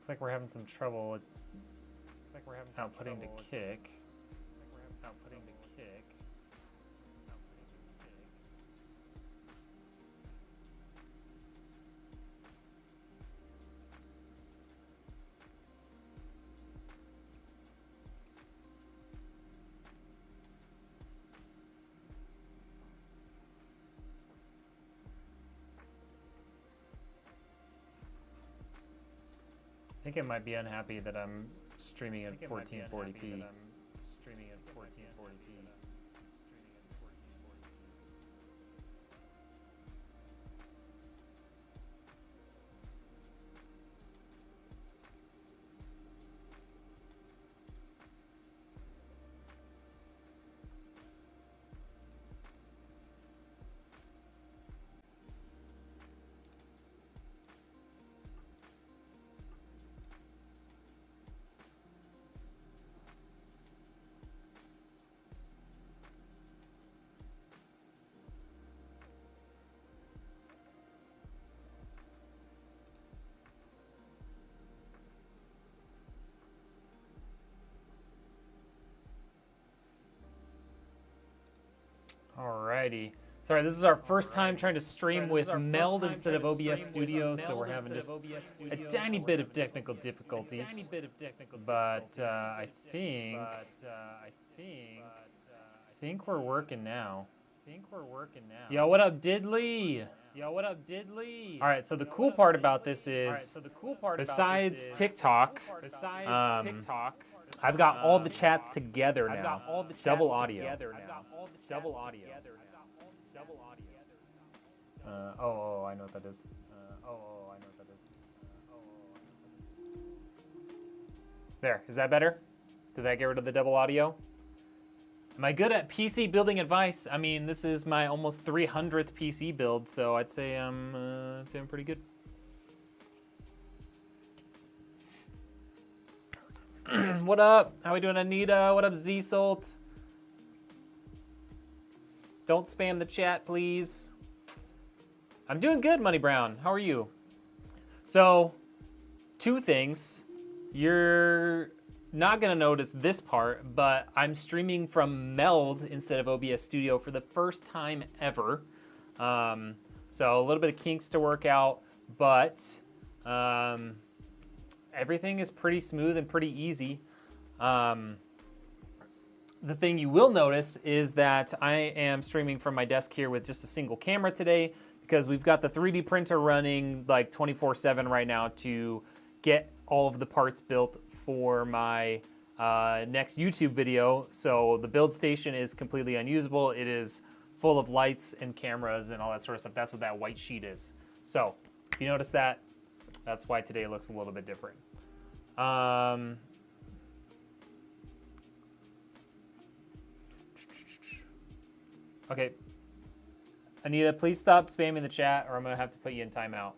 Looks like we're having some trouble with outputting to kick. I think it might be unhappy that I'm streaming at 1440p. Alrighty. Sorry, this is our first time trying to stream with Meld instead of OBS Studio, so we're having just a tiny bit of technical difficulties. But I think we're working now. Yo, what up, Diddley? Alright, so the cool part about this is, besides TikTok, I've got all the chats together now. Double audio. Oh, I know what that is. There, is that better? Did that get rid of the double audio? Am I good at PC building advice? I mean, this is my almost 300th PC build, so I'd say I'm pretty good. What up? How we doing, Anita? What up, Z-Salt? Don't spam the chat, please. I'm doing good, Money Brown. How are you? So, two things. You're not gonna notice this part, but I'm streaming from Meld instead of OBS Studio for the first time ever. So a little bit of kinks to work out, but everything is pretty smooth and pretty easy. The thing you will notice is that I am streaming from my desk here with just a single camera today, because we've got the 3D printer running like 24/7 right now to get all of the parts built for my next YouTube video. So the build station is completely unusable. It is full of lights and cameras and all that sort of stuff. That's what that white sheet is. So if you notice that, that's why today looks a little bit different. Okay. Anita, please stop spamming the chat or I'm gonna have to put you in timeout.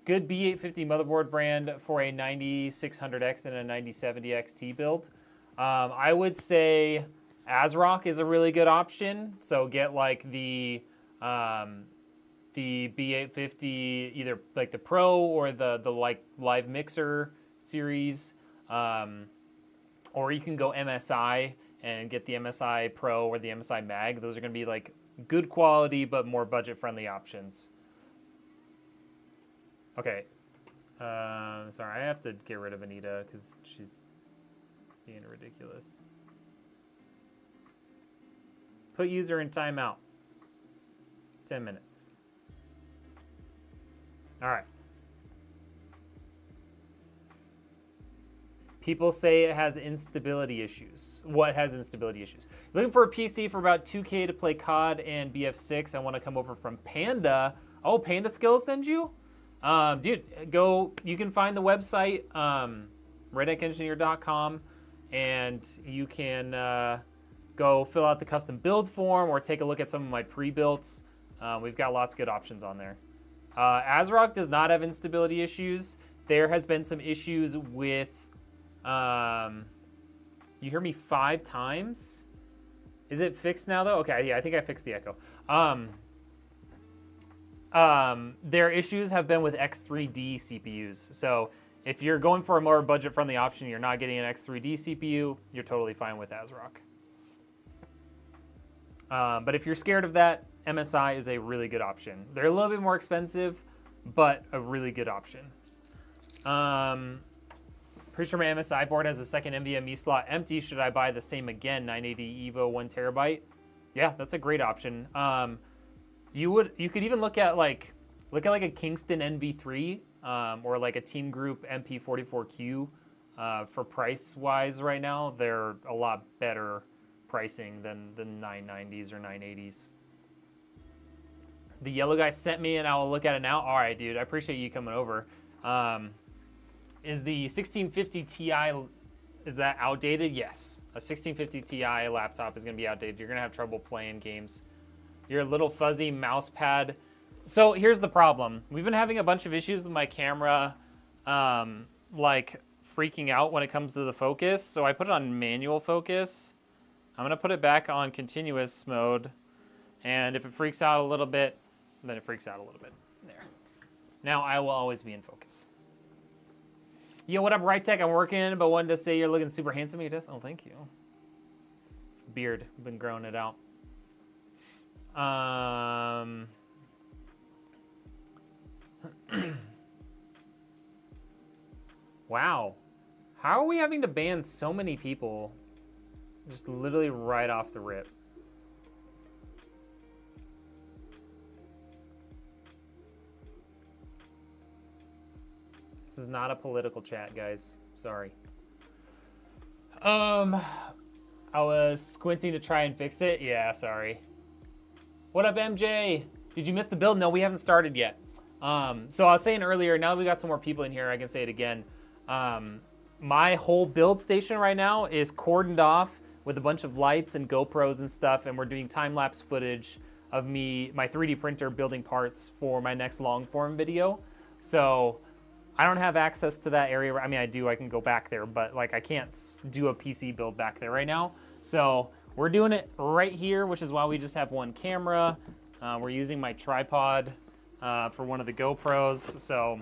Good B850 motherboard brand for a 9600X and a 9070 XT build. I would say ASRock is a really good option. So get like the B850, either like the Pro or the like Live Mixer series, or you can go MSI and get the MSI Pro or the MSI Mag. Those are going to be like good quality but more budget-friendly options. Okay, sorry, I have to get rid of Anita because she's being ridiculous. Put user in timeout. 10 minutes. All right. People say it has instability issues. What has instability issues? Looking for a PC for about 2K to play COD and BF6. I want to come over from Panda. Oh, Panda Skills send you? Dude, go. You can find the website, redeckengineer.com, and you can go fill out the custom build form or take a look at some of my pre-builts. We've got lots of good options on there. ASRock does not have instability issues. There has been some issues with. You hear me 5 times? Is it fixed now though? Okay, yeah, I think I fixed the echo. Their issues have been with X3D CPUs. So if you're going for a more budget-friendly option, you're not getting an X3D CPU, you're totally fine with ASRock. But if you're scared of that, MSI is a really good option. They're a little bit more expensive, but a really good option. Pretty sure my MSI board has a second NVMe slot empty. Should I buy the same again, 980 EVO 1 terabyte? Yeah, that's a great option. You could even look at like a Kingston NV3 or like a Team Group MP44Q for price wise right now. They're a lot better pricing than the 990s or 980s. The yellow guy sent me and I will look at it now. All right, dude, I appreciate you coming over. Is the 1650 Ti, is that outdated? Yes. A 1650 Ti laptop is gonna be outdated. You're gonna have trouble playing games. Your little fuzzy mouse pad. So here's the problem. We've been having a bunch of issues with my camera, like freaking out when it comes to the focus. So I put it on manual focus. I'm gonna put it back on continuous mode. And if it freaks out a little bit, then it freaks out a little bit. There. Now I will always be in focus. Yo, what up, Right Tech? I'm working, but wanted to say you're looking super handsome. You just, oh, thank you. It's the beard. I've been growing it out. Wow. How are we having to ban so many people just literally right off the rip? This is not a political chat, guys. Sorry. I was squinting to try and fix it. Yeah, sorry. What up, MJ? Did you miss the build? No, we haven't started yet. So I was saying earlier, now that we got some more people in here, I can say it again. My whole build station right now is cordoned off with a bunch of lights and GoPros and stuff, and we're doing time-lapse footage of my 3D printer building parts for my next long-form video. So I don't have access to that area. I mean, I do, I can go back there, but like I can't do a PC build back there right now. So we're doing it right here, which is why we just have one camera. We're using my tripod for one of the GoPros. So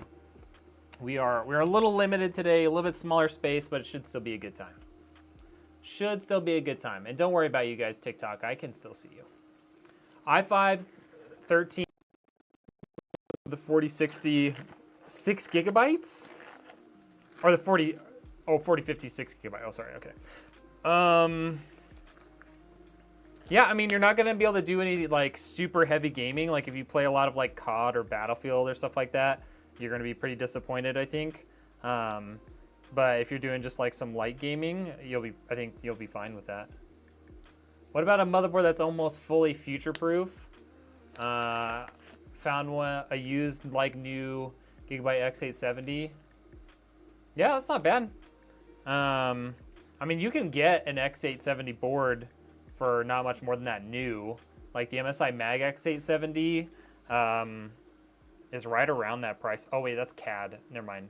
we're a little limited today, a little bit smaller space, but it should still be a good time. Should still be a good time. And don't worry about you guys, TikTok, I can still see you. i5 13, the 4060, 6 gigabytes? Or the 4050 6 gigabyte. Oh, sorry, okay. Yeah, I mean, you're not gonna be able to do any like super heavy gaming. Like if you play a lot of like COD or Battlefield or stuff like that, you're gonna be pretty disappointed, I think. But if you're doing just like some light gaming, I think you'll be fine with that. What about a motherboard that's almost fully future-proof? Found a used like new Gigabyte X870. Yeah, that's not bad. I mean, you can get an X870 board for not much more than that new. Like the MSI Mag X870 is right around that price. Oh wait, that's CAD. Never mind.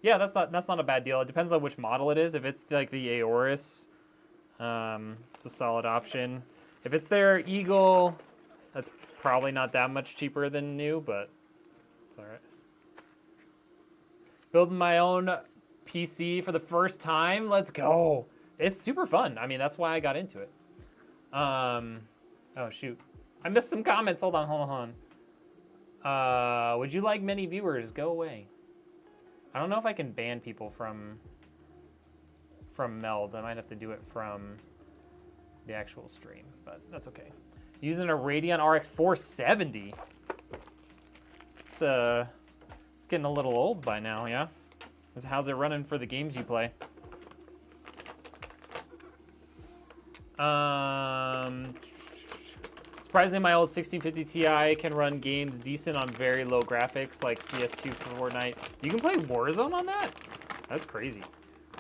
Yeah, that's not a bad deal. It depends on which model it is. If it's like the Aorus, it's a solid option. If it's their Eagle, that's probably not that much cheaper than new, but it's all right. Building my own PC for the first time. Let's go. It's super fun. I mean, that's why I got into it. Oh, shoot. I missed some comments. Hold on. Would you like many viewers? Go away. I don't know if I can ban people from Meld. I might have to do it from the actual stream, but that's okay. Using a Radeon RX 470. It's getting a little old by now, yeah? How's it running for the games you play? Surprisingly, my old 1650 Ti can run games decent on very low graphics like CS2 for Fortnite. You can play Warzone on that? That's crazy.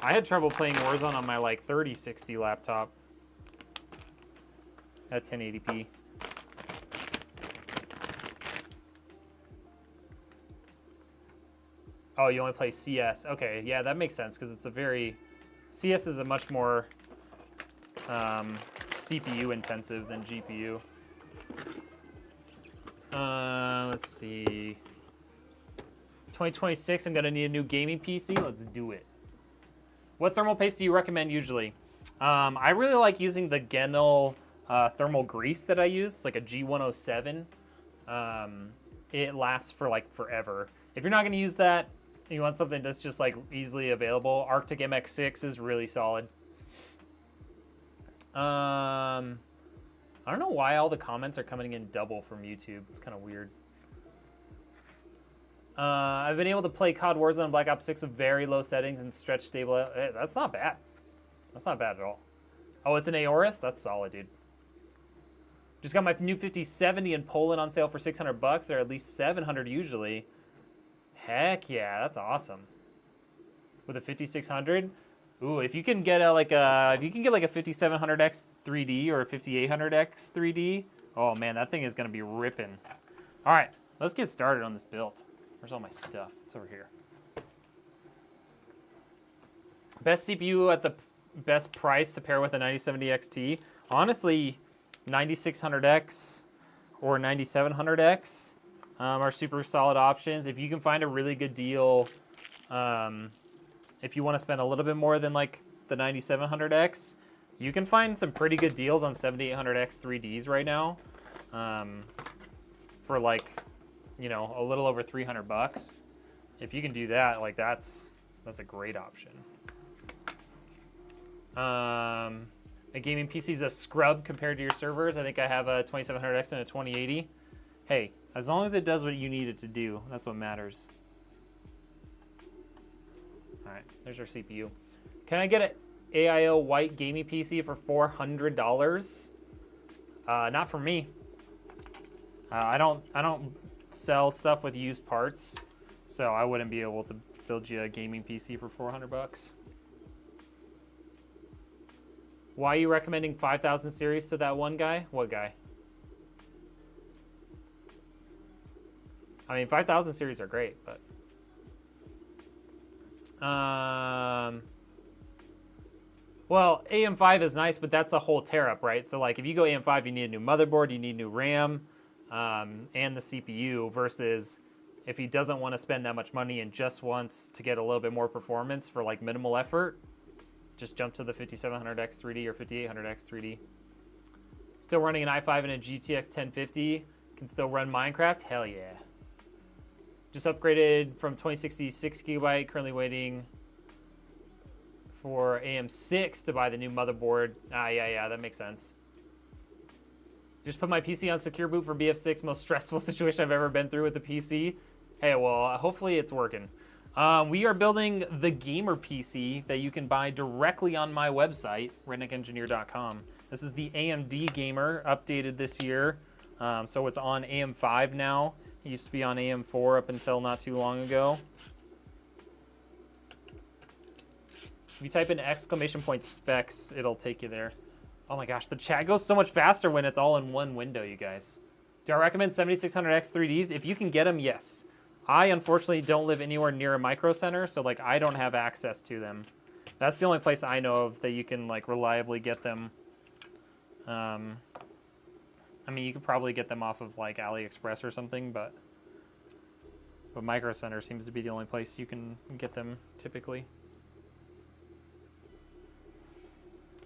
I had trouble playing Warzone on my like 3060 laptop at 1080p. Oh, you only play CS. Okay, yeah, that makes sense because it's a CS is a much more CPU intensive than GPU. Let's see. 2026, I'm gonna need a new gaming PC. Let's do it. What thermal paste do you recommend usually? I really like using the Genel thermal grease that I use. It's like a G107. It lasts for like forever. If you're not gonna use that, you want something that's just like easily available, Arctic MX6 is really solid. I don't know why all the comments are coming in double from YouTube. It's kind of weird. I've been able to play COD Warzone and Black Ops 6 with very low settings and stretch stable. Hey, that's not bad. That's not bad at all. Oh, it's an Aorus? That's solid, dude. Just got my new 5070 in Poland on sale for $600. They're at least $700 usually. Heck yeah, that's awesome. With a 5600, ooh, if you can get a like a 5700X 3D or a 5800X 3D, oh man, that thing is gonna be ripping. All right, let's get started on this build. Where's all my stuff? It's over here. Best CPU at the best price to pair with a 9070 XT. Honestly, 9600X or 9700X are super solid options. If you can find a really good deal, if you want to spend a little bit more than like the 9700X, you can find some pretty good deals on 7800X 3Ds right now for like, you know, a little over $300. If you can do that, like that's a great option. A gaming PC is a scrub compared to your servers. I think I have a 2700X and a 2080. Hey, as long as it does what you need it to do, that's what matters. All right, there's our CPU. Can I get an AIO white gaming PC for $400? Not for me. I don't sell stuff with used parts, so I wouldn't be able to build you a gaming PC for $400. Why are you recommending 5000 series to that one guy? What guy? I mean, 5000 series are great, but well, AM5 is nice, but that's a whole tear up, right? So like if you go AM5, you need a new motherboard, you need new RAM, and the CPU, versus if he doesn't want to spend that much money and just wants to get a little bit more performance for like minimal effort, just jump to the 5700X 3D or 5800X 3D. Still running an i5 and a GTX 1050. Can still run Minecraft? Hell yeah. Just upgraded from 2060 6GB. Currently waiting for AM6 to buy the new motherboard. Yeah, that makes sense. Just put my PC on secure boot for BF6. Most stressful situation I've ever been through with the PC. Hey, well, hopefully it's working. We are building the gamer PC that you can buy directly on my website, redneckengineer.com. This is the AMD Gamer, updated this year. So it's on AM5 now. It used to be on AM4 up until not too long ago. If you type in ! specs, it'll take you there. Oh my gosh, the chat goes so much faster when it's all in one window, you guys. Do I recommend 7600X 3Ds? If you can get them, yes. I unfortunately don't live anywhere near a micro center, so like I don't have access to them. That's the only place I know of that you can like reliably get them. I mean, you could probably get them off of like AliExpress or something, but micro center seems to be the only place you can get them typically.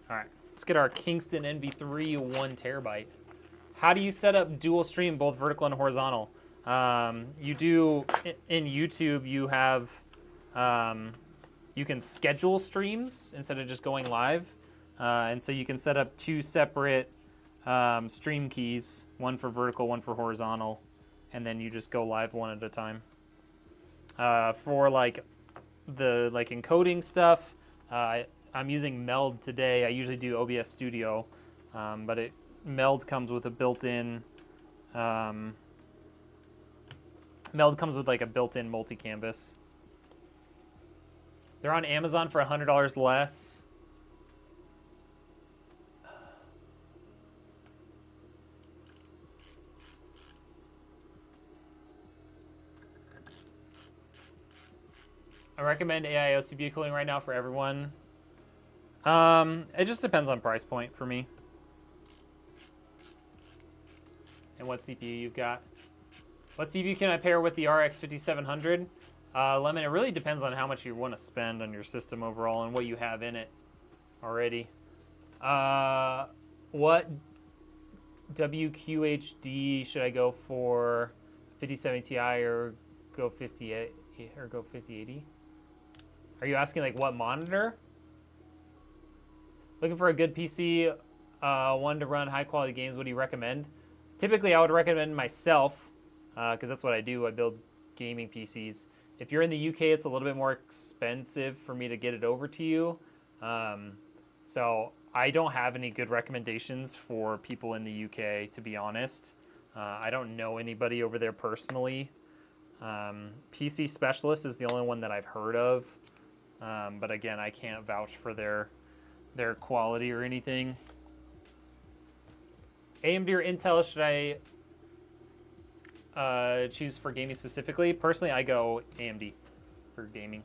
All right, let's get our Kingston NV3 1 terabyte. How do you set up dual stream, both vertical and horizontal? You do in YouTube, you have, you can schedule streams instead of just going live. And so you can set up two separate stream keys, one for vertical, one for horizontal, and then you just go live one at a time. For like the encoding stuff, I'm using Meld today. I usually do OBS Studio, but Meld comes with a built-in like a built-in multi-canvas. They're on Amazon for $100 less. I recommend AIO CPU cooling right now for everyone. It just depends on price point for me and what CPU you've got. What CPU can I pair with the RX 5700? Lemon, it really depends on how much you want to spend on your system overall and what you have in it already. What WQHD should I go for? 5070 Ti or go 50 or go 5080? Are you asking like what monitor? Looking for a good PC, one to run high quality games. What do you recommend? Typically, I would recommend myself because that's what I do. I build gaming PCs. If you're in the UK, it's a little bit more expensive for me to get it over to you. So I don't have any good recommendations for people in the UK, to be honest. I don't know anybody over there personally. PC Specialist is the only one that I've heard of. But again, I can't vouch for their quality or anything. AMD or Intel should I choose for gaming specifically? Personally, I go AMD for gaming.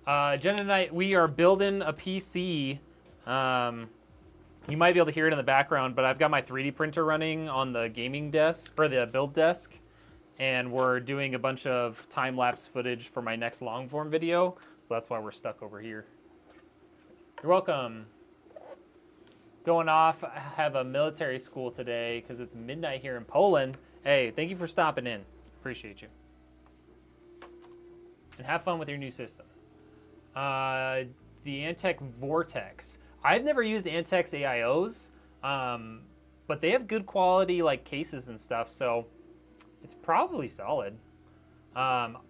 Jen and I, we are building a PC. You might be able to hear it in the background, but I've got my 3D printer running on the gaming desk, or the build desk, and we're doing a bunch of time-lapse footage for my next long-form video, so that's why we're stuck over here. You're welcome. Going off, I have a military school today because it's midnight here in Poland. Hey, thank you for stopping in. Appreciate you. And have fun with your new system. The Antec Vortex. I've never used Antec's AIOs, but they have good quality like cases and stuff, so it's probably solid.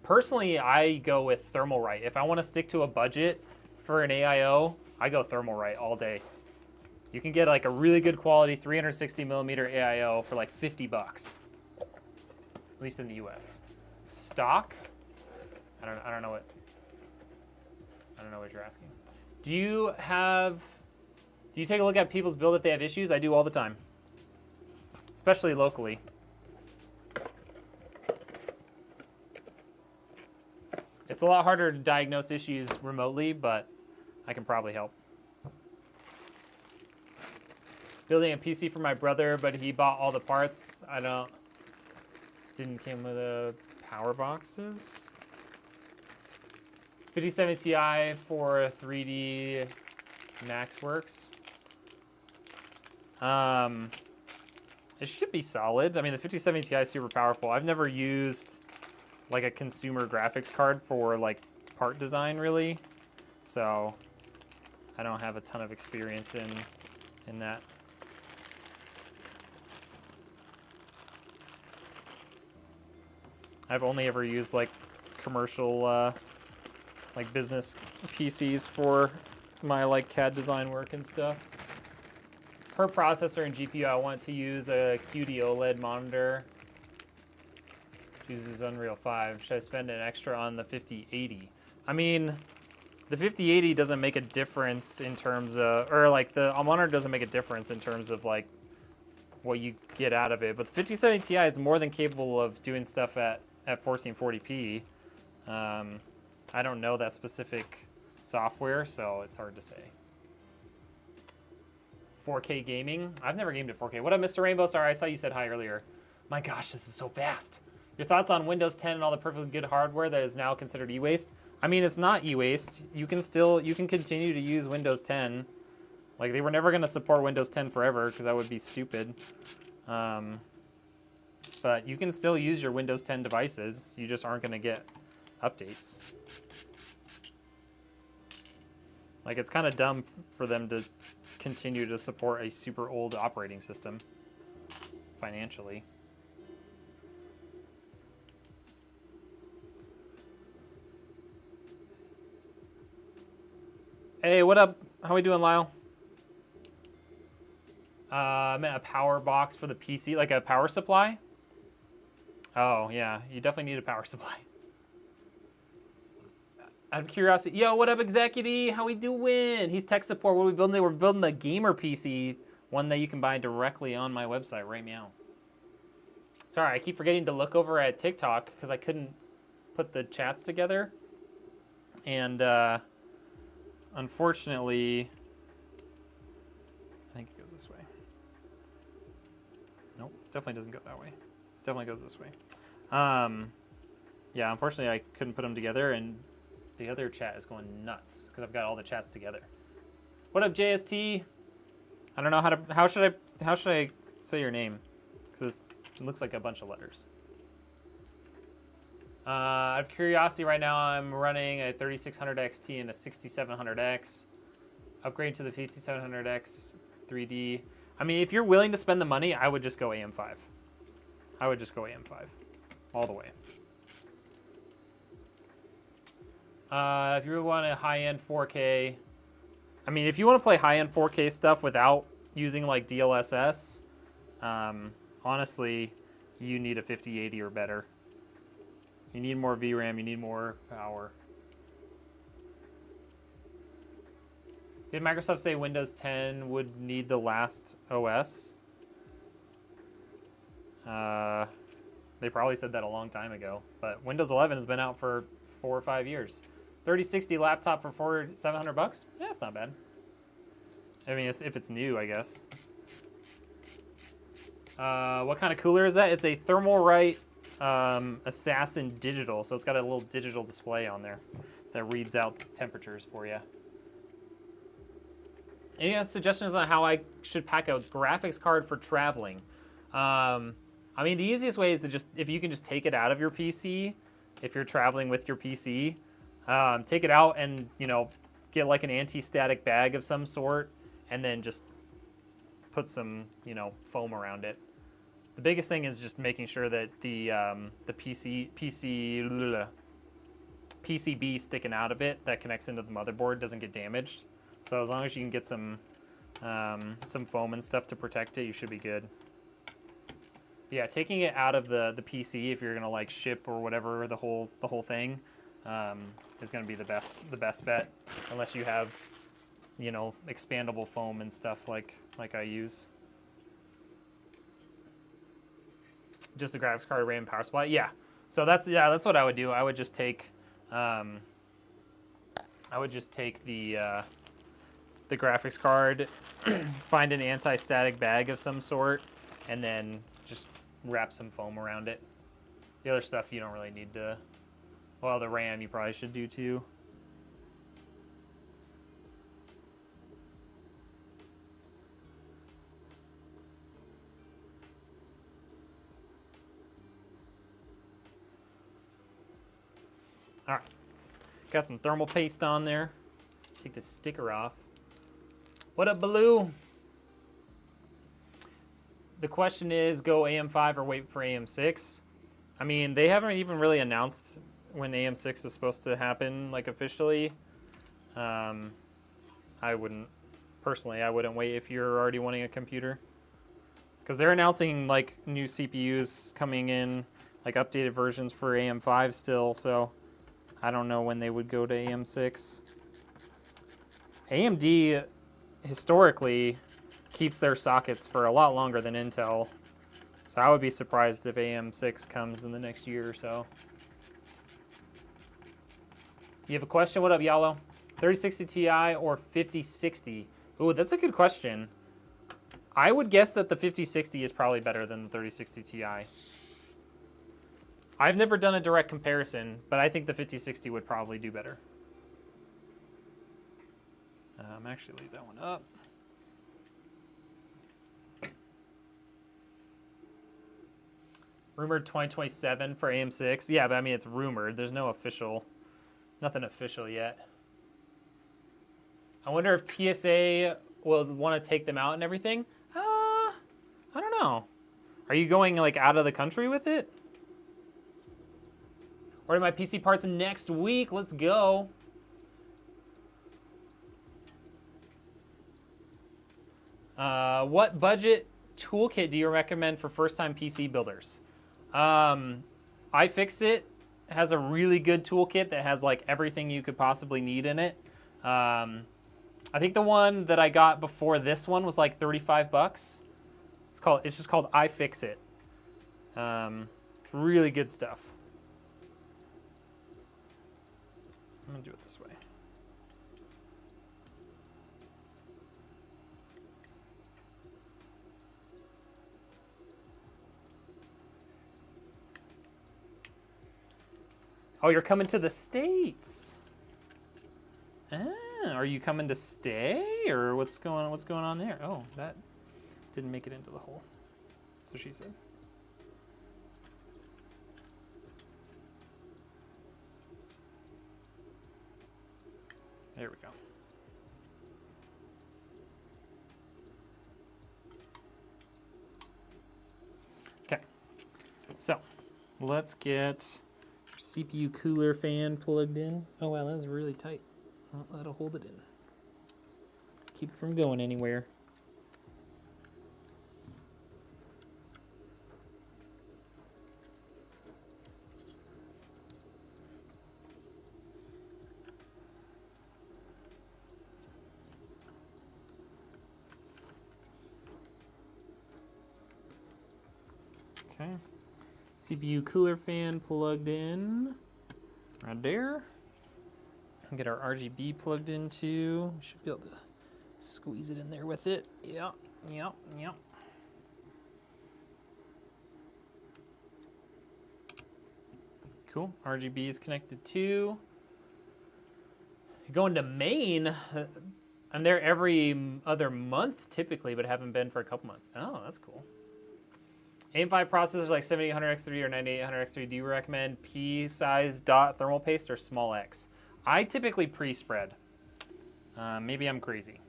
Personally, I go with Thermalright. If I want to stick to a budget for an AIO, I go Thermalright all day. You can get like a really good quality 360 millimeter AIO for like 50 bucks, at least in the US. Stock? I don't know what you're asking. Do you take a look at people's build if they have issues? I do all the time, especially locally. It's a lot harder to diagnose issues remotely, but I can probably help. Building a PC for my brother, but he bought all the parts. Didn't came with the power boxes. 5070 Ti for 3D MaxWorks. It should be solid. I mean, the 5070 Ti is super powerful. I've never used like a consumer graphics card for like part design really, so I don't have a ton of experience in that. I've only ever used like commercial like business PCs for my like CAD design work and stuff. Per processor and GPU, I want to use a QD OLED monitor. Uses Unreal 5. Should I spend an extra on the 5080? I mean, the 5080 doesn't make a difference in terms of, or like the monitor doesn't make a difference in terms of like what you get out of it. But the 5070 Ti is more than capable of doing stuff at 1440p. I don't know that specific software, so it's hard to say. 4K gaming. I've never gamed at 4K. What up, Mr. Rainbow? Sorry, I saw you said hi earlier. My gosh, this is so fast. Your thoughts on Windows 10 and all the perfectly good hardware that is now considered e-waste? I mean, it's not e-waste. You can continue to use Windows 10. Like, they were never going to support Windows 10 forever because that would be stupid. But you can still use your Windows 10 devices. You just aren't going to get updates. Like, it's kind of dumb for them to continue to support a super old operating system financially. Hey, what up? How we doing, Lyle? I meant a power box for the PC, like a power supply. Oh, yeah, you definitely need a power supply. Out of curiosity, yo, what up, Executive? How we doing? He's tech support. What are we building? We're building the gamer PC, one that you can buy directly on my website right now. Sorry, I keep forgetting to look over at TikTok because I couldn't put the chats together. And unfortunately, I think it goes this way. Nope, definitely doesn't go that way. Definitely goes this way. Yeah, unfortunately I couldn't put them together, and the other chat is going nuts because I've got all the chats together. What up, JST? I don't know how should I say your name? Because it looks like a bunch of letters. Out of curiosity, right now I'm running a 3600 XT and a 6700X. Upgrade to the 5700X 3D. I mean, if you're willing to spend the money, I would just go AM5. I would just go AM5 all the way. If you want a high-end 4K, I mean, if you want to play high-end 4K stuff without using like DLSS, honestly, you need a 5080 or better. You need more VRAM, you need more power. Did Microsoft say Windows 10 would need the last OS? They probably said that a long time ago, but Windows 11 has been out for 4 or 5 years. 3060 laptop for $700 bucks? Yeah, it's not bad. I mean, if it's new, I guess. What kind of cooler is that? It's a Thermalright Assassin Digital, so it's got a little digital display on there that reads out temperatures for you. Any suggestions on how I should pack a graphics card for traveling? I mean, the easiest way is to just, if you can just take it out of your PC, if you're traveling with your PC, take it out and, you know, get like an anti-static bag of some sort, and then just put some, you know, foam around it. The biggest thing is just making sure that the PCB sticking out of it that connects into the motherboard doesn't get damaged. So as long as you can get some foam and stuff to protect it, you should be good. Yeah, taking it out of the PC if you're gonna like ship or whatever the whole thing is gonna be the best bet, unless you have, you know, expandable foam and stuff like I use. Just a graphics card, RAM, power supply. Yeah, so that's what I would do. I would just take the graphics card, find an anti-static bag of some sort, and then just wrap some foam around it. The other stuff you don't really need to. Well, the RAM you probably should do too. All right, got some thermal paste on there. Take the sticker off. What up, Baloo? The question is, go AM5 or wait for AM6? I mean, they haven't even really announced when AM6 is supposed to happen, like officially. I wouldn't, personally, I wouldn't wait if you're already wanting a computer. Because they're announcing like new CPUs coming in, like updated versions for AM5 still, so I don't know when they would go to AM6. AMD historically keeps their sockets for a lot longer than Intel, so I would be surprised if AM6 comes in the next year or so. You have a question? What up, Yalo? 3060 Ti or 5060? Ooh, that's a good question. I would guess that the 5060 is probably better than the 3060 Ti. I've never done a direct comparison, but I think the 5060 would probably do better. Actually, leave that one up. Rumored 2027 for AM6. Yeah, but I mean, it's rumored. There's no official, nothing official yet. I wonder if TSA will want to take them out and everything. I don't know. Are you going like out of the country with it? Order my PC parts next week. Let's go. What budget toolkit do you recommend for first-time PC builders? iFixit has a really good toolkit that has like everything you could possibly need in it. I think the one that I got before this one was like 35 bucks. It's just called iFixit. It's really good stuff. I'm gonna do it this way. Oh, you're coming to the States. Ah, are you coming to stay, or what's going on there? Oh, that didn't make it into the hole. So she said. There we go. Okay, so let's get our CPU cooler fan plugged in. Oh wow, that was really tight. Well, that'll hold it in. Keep it from going anywhere. Okay, CPU cooler fan plugged in right there. And get our RGB plugged in too. We should be able to squeeze it in there with it. Yep. Cool, RGB is connected too. Going to Maine, I'm there every other month typically, but haven't been for a couple months. Oh, that's cool. AM5 processors like 7800X3 or 9800X3, do you recommend P-size dot thermal paste or small X? I typically pre-spread. Maybe I'm crazy,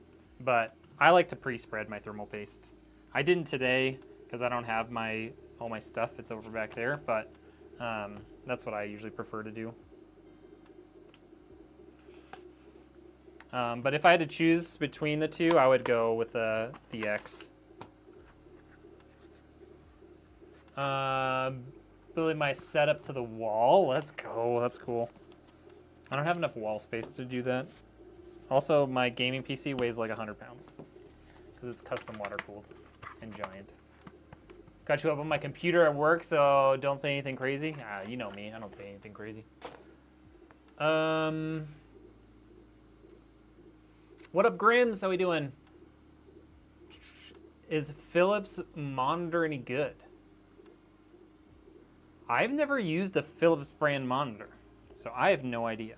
but I like to pre-spread my thermal paste. I didn't today because I don't have all my stuff. It's over back there, but that's what I usually prefer to do. But if I had to choose between the two, I would go with the X. Building my setup to the wall. Let's go. That's cool. I don't have enough wall space to do that. Also, my gaming PC weighs like 100 pounds because it's custom water cooled and giant. Got you up on my computer at work, so don't say anything crazy. You know me. I don't say anything crazy. What up, Grims? How we doing? Is Philips monitor any good? I've never used a Philips brand monitor, so I have no idea.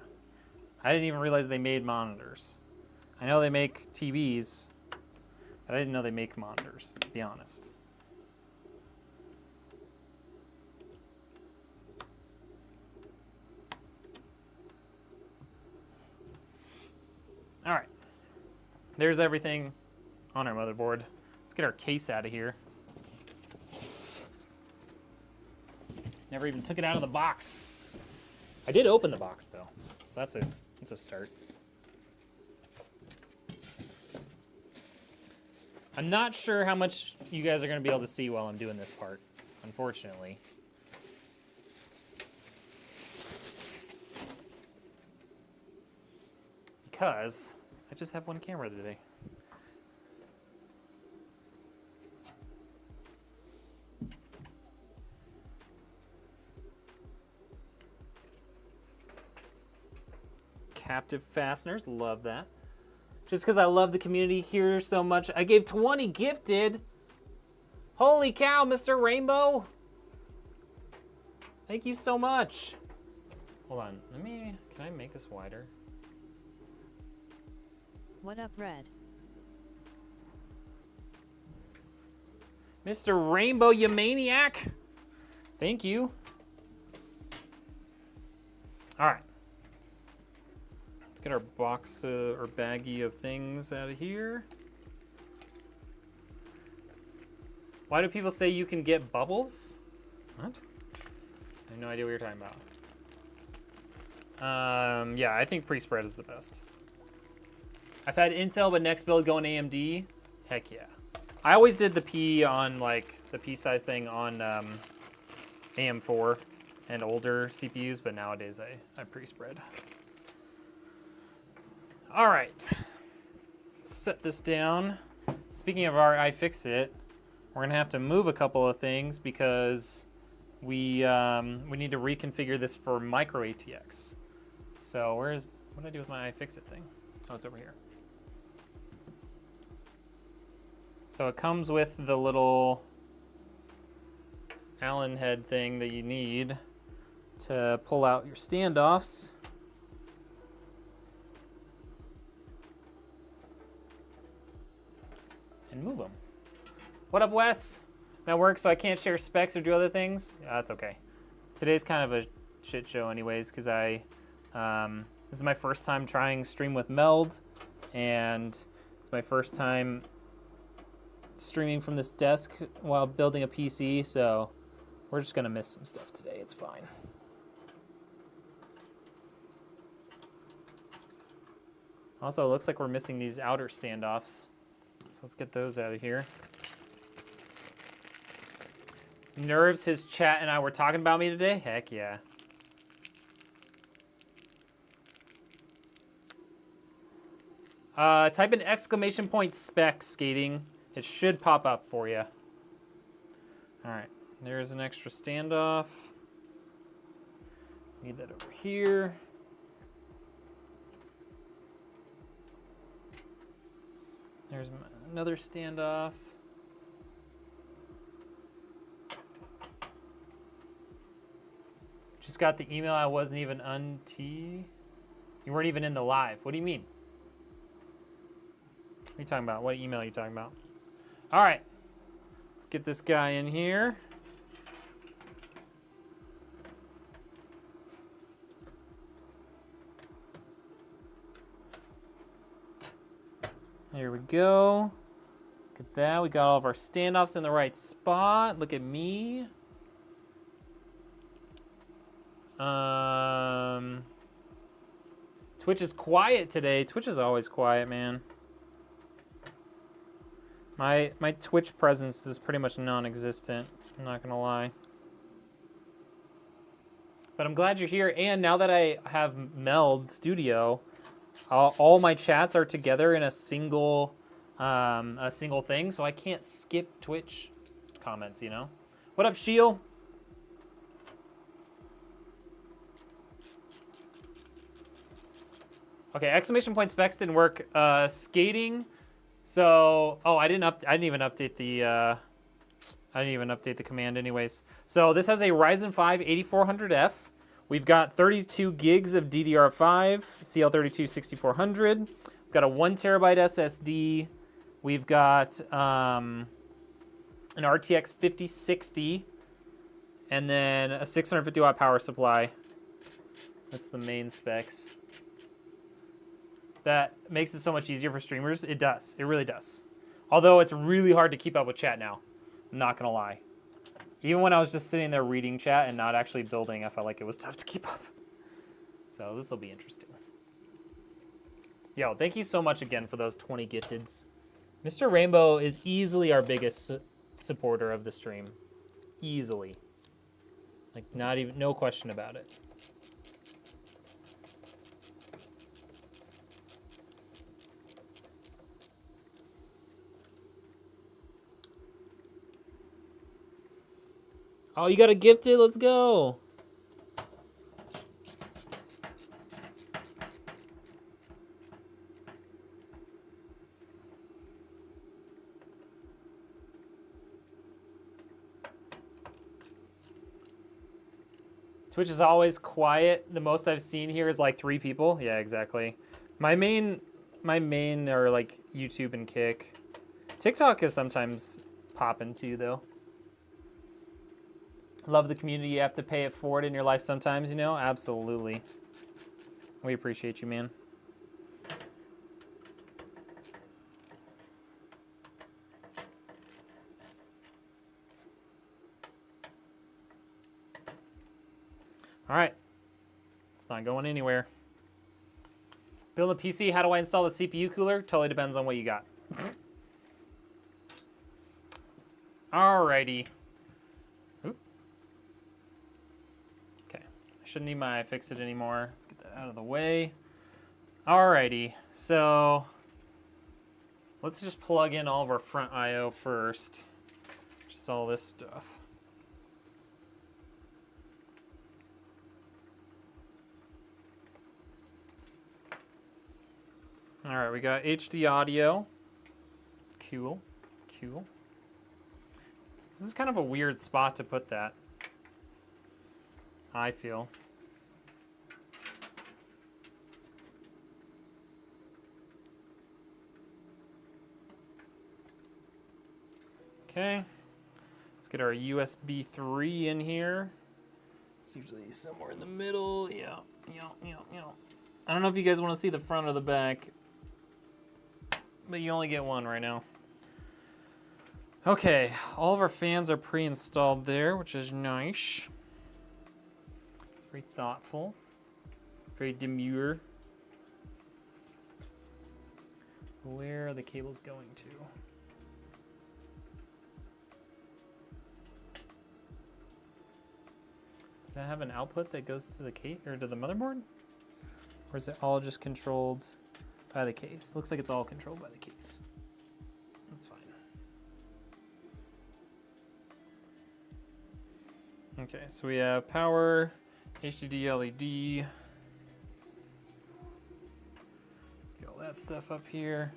I didn't even realize they made monitors. I know they make TVs, but I didn't know they make monitors, to be honest. All right, there's everything on our motherboard. Let's get our case out of here. Never even took it out of the box. I did open the box though, so that's a start. I'm not sure how much you guys are going to be able to see while I'm doing this part, unfortunately. Because I just have one camera today. Captive fasteners, love that. Just because I love the community here so much, I gave 20 gifted. Holy cow, Mr. Rainbow. Thank you so much. Hold on, can I make this wider? What up, Red? Mr. Rainbow, you maniac. Thank you. All right. Let's get our box or baggie of things out of here. Why do people say you can get bubbles? What? I have no idea what you're talking about. Yeah, I think pre-spread is the best. I've had Intel, but next build going AMD. Heck yeah. I always did the P on like the P size thing on AM4 and older CPUs, but nowadays I pre-spread. All right, let's set this down. Speaking of our iFixit, we're gonna have to move a couple of things because we need to reconfigure this for micro ATX. So what did I do with my iFixit thing? Oh, it's over here. So it comes with the little Allen head thing that you need. to pull out your standoffs. And move them. What up, Wes? I'm at work, so I can't share specs or do other things. Yeah, that's okay. Today's kind of a shit show anyways, because this is my first time trying stream with Meld, and it's my first time streaming from this desk while building a PC, so we're just gonna miss some stuff today. It's fine. Also, it looks like we're missing these outer standoffs, so let's get those out of here. Nerves, his chat and I were talking about me today? Heck yeah. Type in exclamation point spec skating. It should pop up for you. All right, there's an extra standoff. Need that over here. There's another standoff. Just got the email. I wasn't even You weren't even in the live. What do you mean? What are you talking about? What email are you talking about? All right, let's get this guy in here. There we go. Look at that. We got all of our standoffs in the right spot. Look at me. Twitch is quiet today. Twitch is always quiet, man. My Twitch presence is pretty much non-existent. I'm not gonna lie. But I'm glad you're here. And now that I have Meld Studio, all my chats are together in a single thing, so I can't skip Twitch comments. You know. What up, Shield? Okay, exclamation point specs didn't work. Skating. So, I didn't even update the command anyways. So this has a Ryzen 5 8400F. We've got 32 gigs of DDR5, CL32 6400. We've got a 1 terabyte SSD. We've got an RTX 5060, and then a 650 watt power supply. That's the main specs. That makes it so much easier for streamers. It does. It really does. Although it's really hard to keep up with chat now. I'm not going to lie. Even when I was just sitting there reading chat and not actually building, I felt like it was tough to keep up. So this will be interesting. Yo, thank you so much again for those 20 gifteds. Mr. Rainbow is easily our biggest supporter of the stream. Easily. Like, no question about it. Oh, you got a gifted? Let's go. Twitch is always quiet. The most I've seen here is like 3 people. Yeah, exactly. My main are like YouTube and Kick. TikTok is sometimes popping too, though. Love the community. You have to pay it forward in your life sometimes, you know? Absolutely. We appreciate you, man. All right. It's not going anywhere. Build a PC. How do I install the CPU cooler? Totally depends on what you got. Alrighty. Shouldn't need my iFixit anymore. Let's get that out of the way. Alrighty, so let's just plug in all of our front I/O first. Just all this stuff. All right, we got HD audio. Cool, cool. This is kind of a weird spot to put that. I feel. Okay, let's get our USB 3 in here. It's usually somewhere in the middle. Yeah. I don't know if you guys want to see the front or the back, but you only get one right now. Okay, all of our fans are pre-installed there, which is nice. It's very thoughtful, very demure. Where are the cables going to? Does that have an output that goes to the case or to the motherboard? Or is it all just controlled by the case? Looks like it's all controlled by the case. That's fine. Okay, so we have power, HDD LED. Let's get all that stuff up here.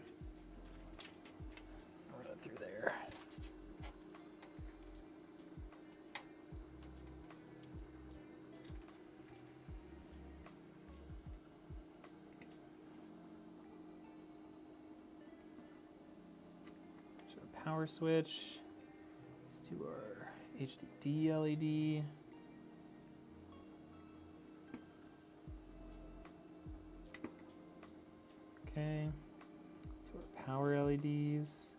Run it through there. Power switch. Let's do our HDD LED. Okay. Do our power LEDs.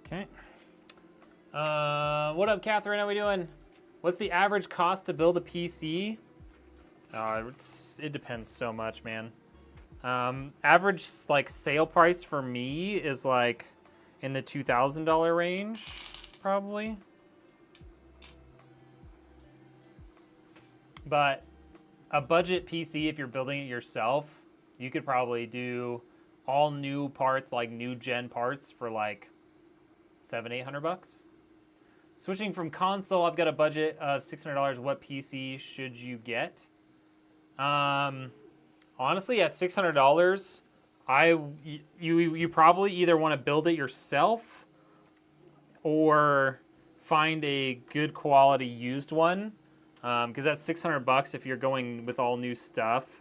Okay. What up, Catherine? How we doing? What's the average cost to build a PC? It depends so much, man. Average like sale price for me is like in the $2,000 range, probably. But a budget PC, if you're building it yourself, you could probably do all new parts, like new gen parts, for like $700-800. Switching from console, I've got a budget of $600. What PC should you get? Honestly, at $600, you probably either want to build it yourself or find a good quality used one. Because at $600, if you're going with all new stuff,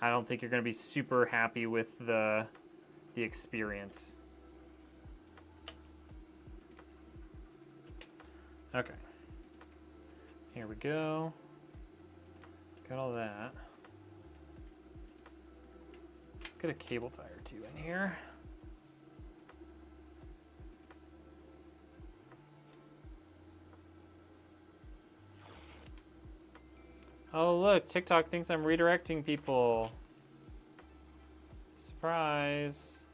I don't think you're going to be super happy with the experience. Okay, here we go. Got all that. Let's get a cable tie or two in here. Oh look, TikTok thinks I'm redirecting people. Surprise.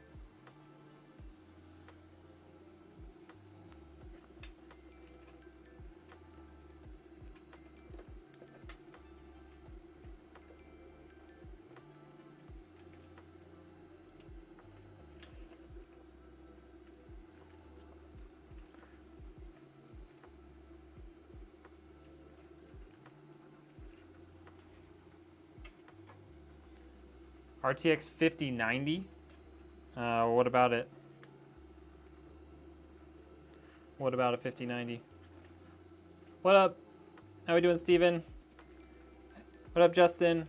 RTX 5090. What about it? What about a 5090? What up? How we doing, Steven? What up, Justin?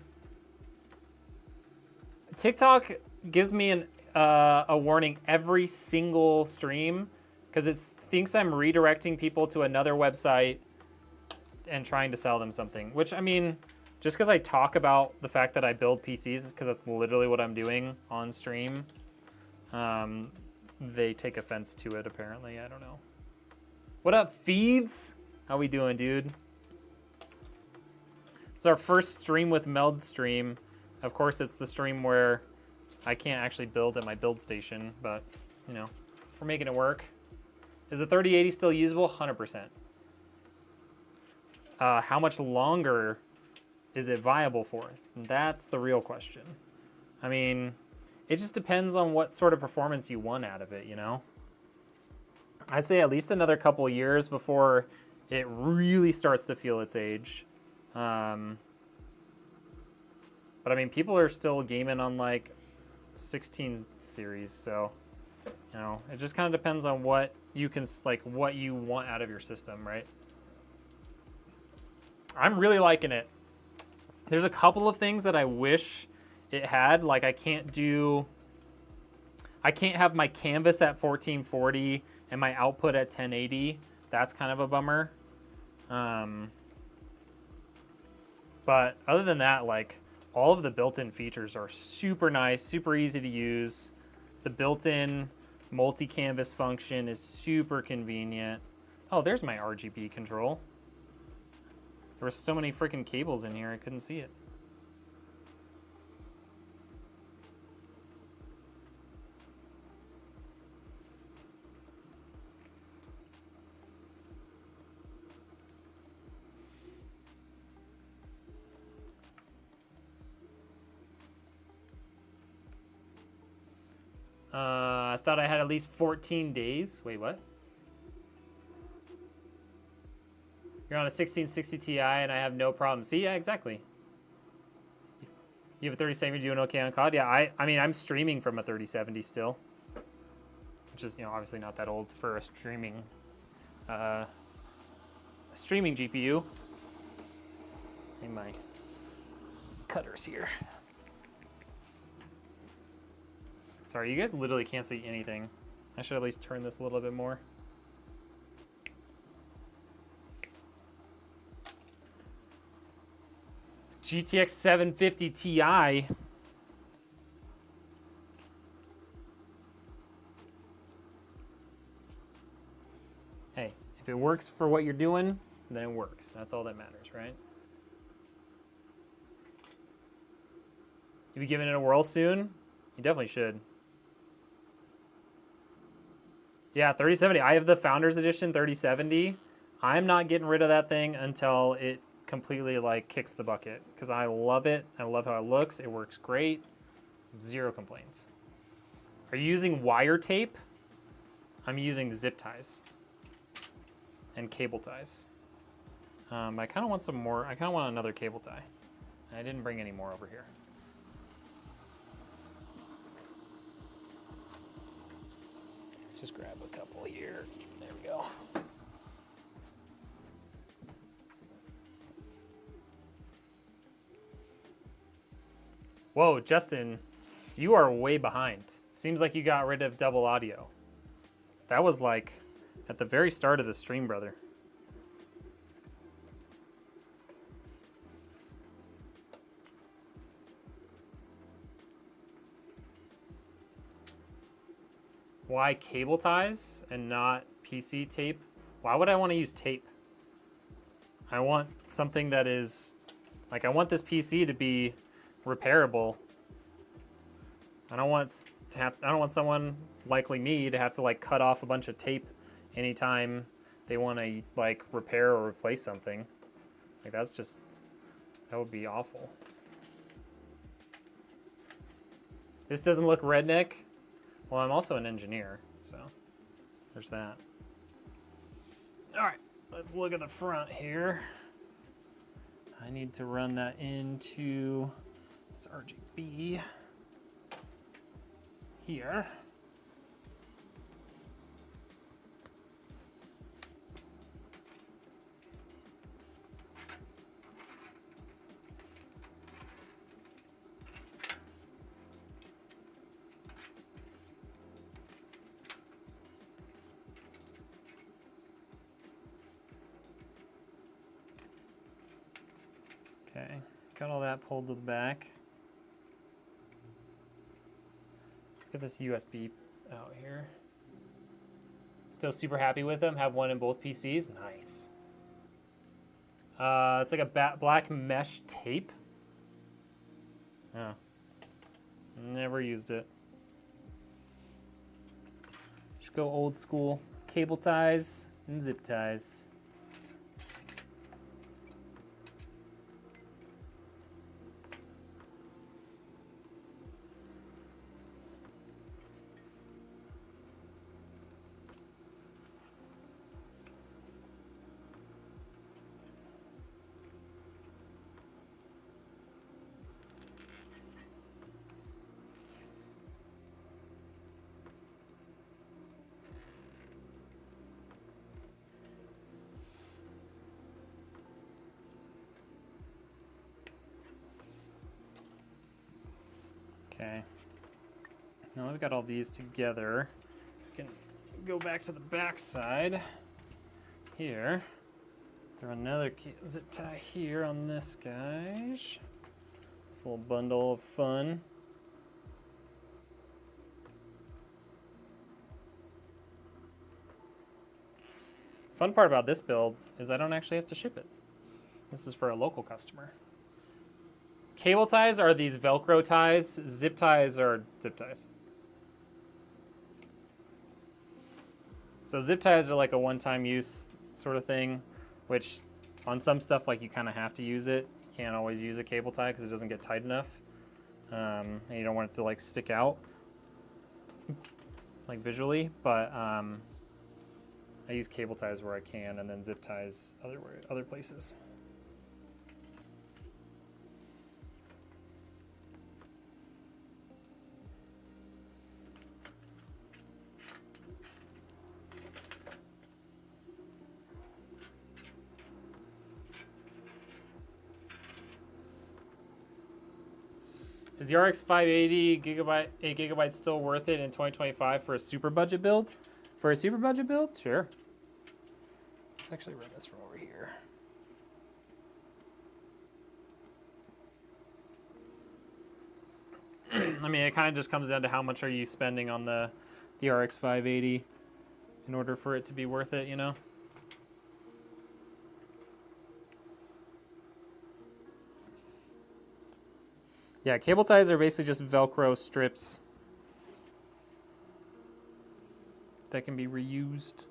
TikTok gives me a warning every single stream because it thinks I'm redirecting people to another website and trying to sell them something, which, I mean, just because I talk about the fact that I build PCs is because that's literally what I'm doing on stream. They take offense to it, apparently. I don't know. What up, Feeds? How we doing, dude? It's our first stream with Meld stream. Of course, it's the stream where I can't actually build at my build station, but, you know, we're making it work. Is the 3080 still usable? 100%. How much longer is it viable for? That's the real question. I mean, it just depends on what sort of performance you want out of it, you know? I'd say at least another couple years before it really starts to feel its age. But I mean, people are still gaming on like 16 series, so you know, it just kind of depends on what you can, like, what you want out of your system, right? I'm really liking it. There's a couple of things that I wish it had, like I can't have my canvas at 1440 and my output at 1080. That's kind of a bummer. But other than that, like, all of the built-in features are super nice, super easy to use. The built-in multi-canvas function is super convenient. Oh, there's my RGB control. There were so many freaking cables in here, I couldn't see it. I thought I had at least 14 days. Wait, what? You're on a 1660 Ti and I have no problem. See, yeah, exactly. You have a 3070, you're doing okay on COD? Yeah, I mean, I'm streaming from a 3070 still. Which is, you know, obviously not that old for a streaming GPU. In my cutters here. Sorry, you guys literally can't see anything. I should at least turn this a little bit more. GTX 750 Ti. Hey, if it works for what you're doing, then it works. That's all that matters, right? You be giving it a whirl soon? You definitely should. Yeah, 3070. I have the Founders Edition 3070. I'm not getting rid of that thing until it completely like kicks the bucket because I love it. I love how it looks. It works great. Zero complaints. Are you using wire tape? I'm using zip ties and cable ties. I kind of want some more. I kind of want another cable tie. I didn't bring any more over here. Let's just grab a couple here. There we go. Whoa, Justin, you are way behind. Seems like you got rid of double audio. That was like at the very start of the stream, brother. Why cable ties and not PC tape? Why would I want to use tape? I want something that is, like, I want this PC to be repairable. I don't want someone likely me to have to like cut off a bunch of tape anytime they want to like repair or replace something. Like that would be awful. This doesn't look redneck. Well, I'm also an engineer, so there's that. All right, let's look at the front here. I need to run that into this RGB here. Okay, got all that pulled to the back. Let's get this USB out here. Still super happy with them. Have one in both PCs. Nice. It's like a black mesh tape. Oh. Never used it. Just go old school. Cable ties and zip ties. Okay. Now that we've got all these together, we can go back to the back side here. Throw another zip tie here on this guy. This little bundle of fun. Fun part about this build is I don't actually have to ship it. This is for a local customer. Cable ties are these Velcro ties. Zip ties are zip ties. So zip ties are like a one-time use sort of thing, which on some stuff, like, you kind of have to use it. You can't always use a cable tie because it doesn't get tight enough. And you don't want it to like stick out like visually, but I use cable ties where I can, and then zip ties other places. Is the RX 580 8 gigabytes still worth it in 2025 for a super budget build? For a super budget build? Sure. Let's actually run this from over here. I mean, it kind of just comes down to how much are you spending on the RX 580 in order for it to be worth it, you know? Yeah, cable ties are basically just Velcro strips that can be reused.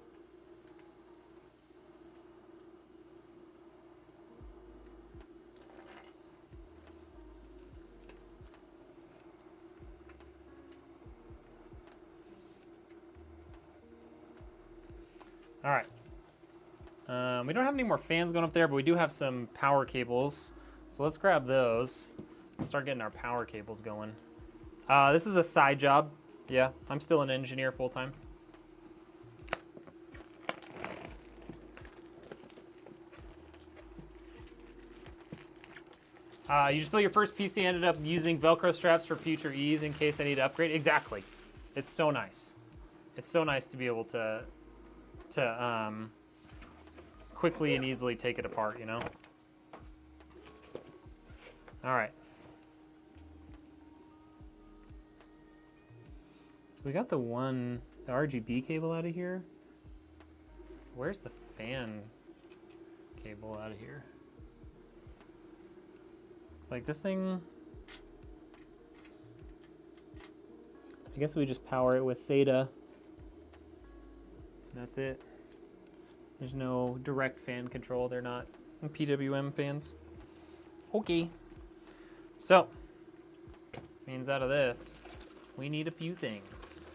All right. We don't have any more fans going up there, but we do have some power cables. So let's grab those. We'll start getting our power cables going. This is a side job. Yeah, I'm still an engineer full-time. You just built your first PC, ended up using Velcro straps for future ease in case I need to upgrade. Exactly. It's so nice. It's so nice to be able to quickly and easily take it apart, you know? All right. So we got the RGB cable out of here. Where's the fan cable out of here? It's like this thing, I guess we just power it with SATA. That's it. There's no direct fan control. They're not PWM fans. Okay. So, means out of this, we need a few things.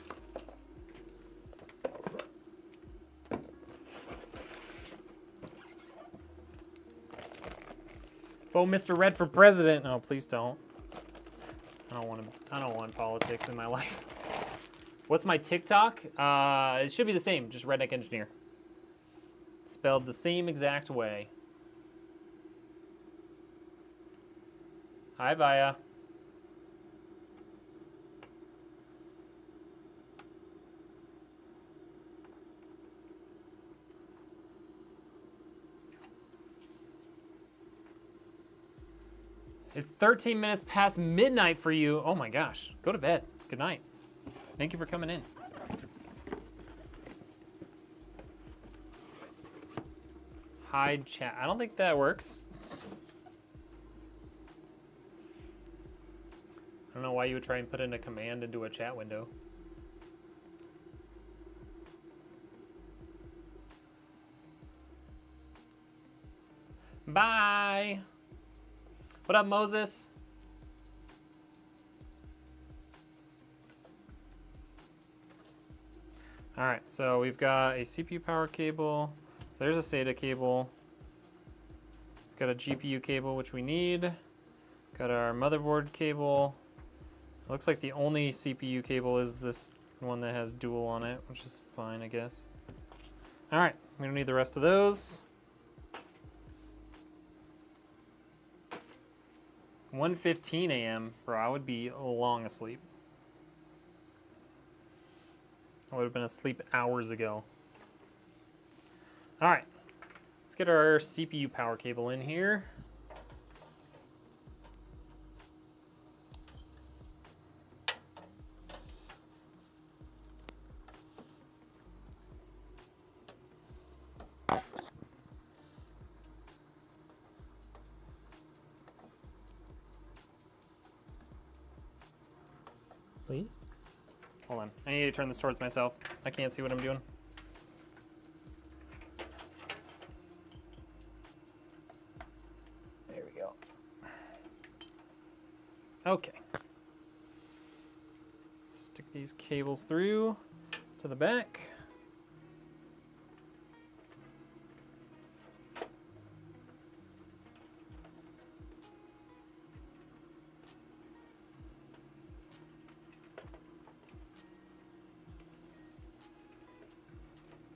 Vote Mr. Red for president. No, please don't. I don't want politics in my life. What's my TikTok? It should be the same, just Redneck Engineer. Spelled the same exact way. Hi, Vaya. It's 13 minutes past midnight for you. Oh my gosh. Go to bed. Good night. Thank you for coming in. Hide chat. I don't think that works. I don't know why you would try and put in a command into a chat window. Bye. What up, Moses? All right, so we've got a CPU power cable. So there's a SATA cable. Got a GPU cable, which we need. Got our motherboard cable. It looks like the only CPU cable is this one that has dual on it, which is fine, I guess. All right, we don't need the rest of those. 1:15 a.m. Bro, I would be long asleep. I would have been asleep hours ago. All right, let's get our CPU power cable in here. Please? Hold on, I need to turn this towards myself. I can't see what I'm doing. There we go. Okay. Stick these cables through to the back.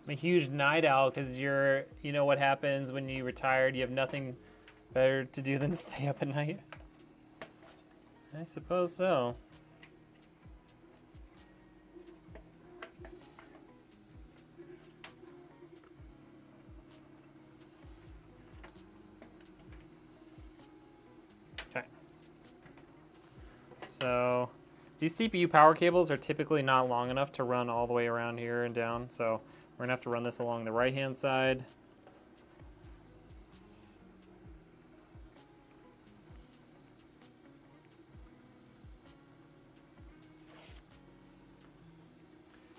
I'm a huge night owl because you know what happens when you retired, you have nothing better to do than to stay up at night. I suppose so. Okay. So these CPU power cables are typically not long enough to run all the way around here and down, so we're gonna have to run this along the right-hand side.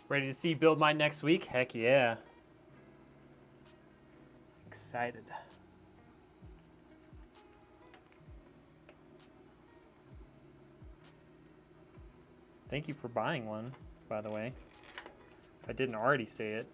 Ready to see build mine next week? Heck yeah. Excited. Thank you for buying one, by the way. If I didn't already say it.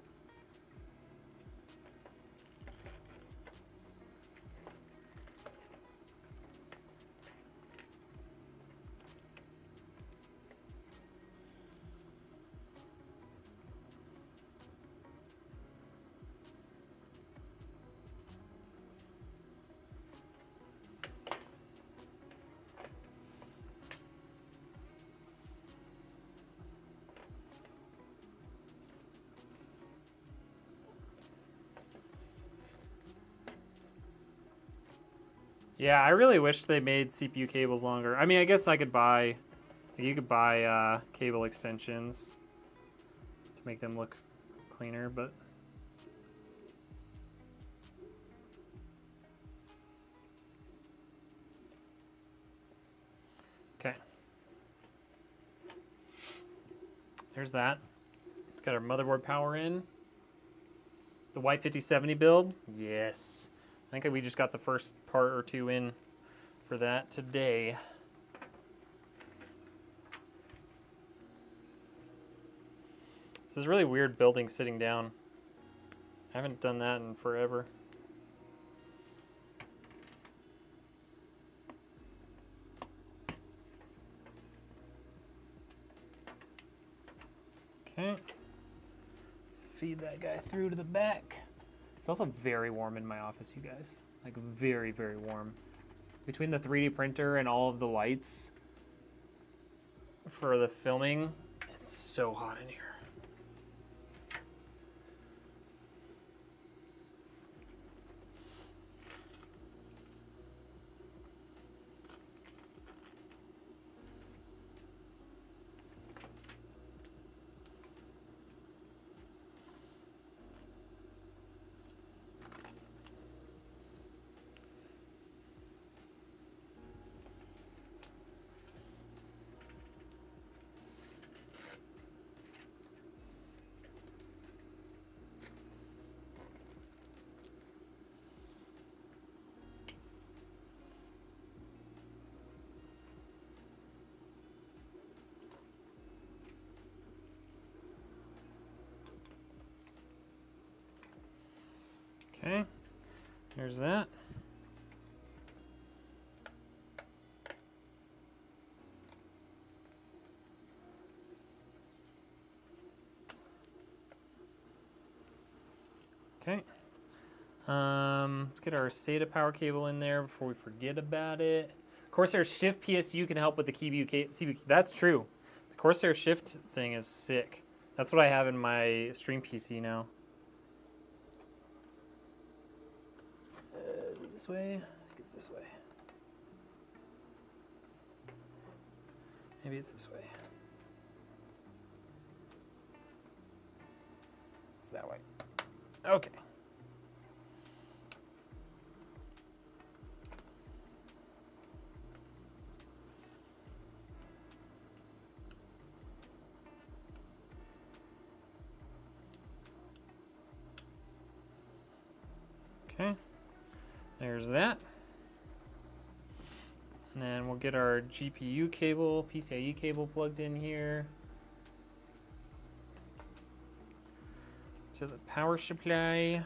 Yeah, I really wish they made CPU cables longer. I mean, I guess I could buy, you could buy cable extensions to make them look cleaner, but. Okay. There's that. It's got our motherboard power in. The white 5070 build, yes. I think we just got the first part or two in for that today. This is really weird building sitting down. I haven't done that in forever. Okay. Let's feed that guy through to the back. It's also very warm in my office, you guys. Like very, very warm. Between the 3D printer and all of the lights for the filming, it's so hot in here. Okay, there's that. Okay. Let's get our SATA power cable in there before we forget about it. Corsair Shift PSU can help with the CPU. That's true. The Corsair Shift thing is sick. That's what I have in my stream PC now. Is it this way? I think it's this way. Maybe it's this way. It's that way. Okay. Okay, there's that. And then we'll get our GPU cable, PCIe cable plugged in here to the power supply.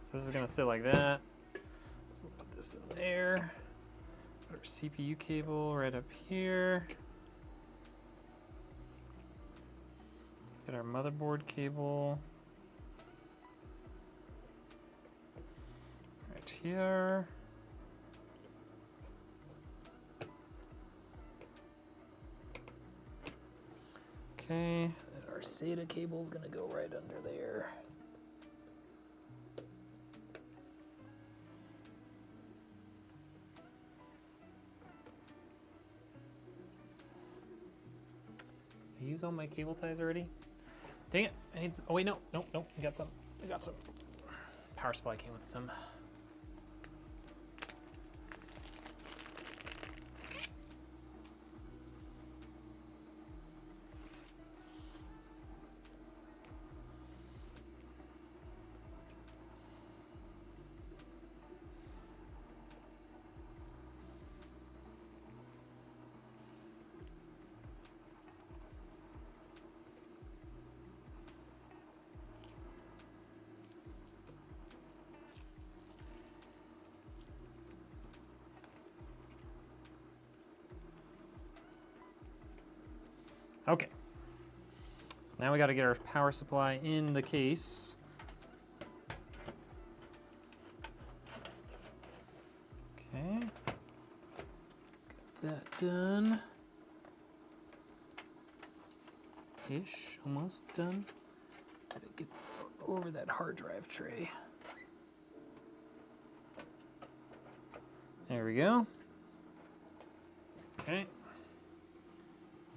So this is gonna sit like that. So we'll put this in there. Put our CPU cable right up here. Get our motherboard cable right here. Okay, and our SATA cable is gonna go right under there. I use all my cable ties already? Dang it, I need some, oh wait, no, I got some. Power supply came with some. Okay, so now we got to get our power supply in the case. Okay, got that done. Ish, almost done. Gotta get over that hard drive tray. There we go. Okay.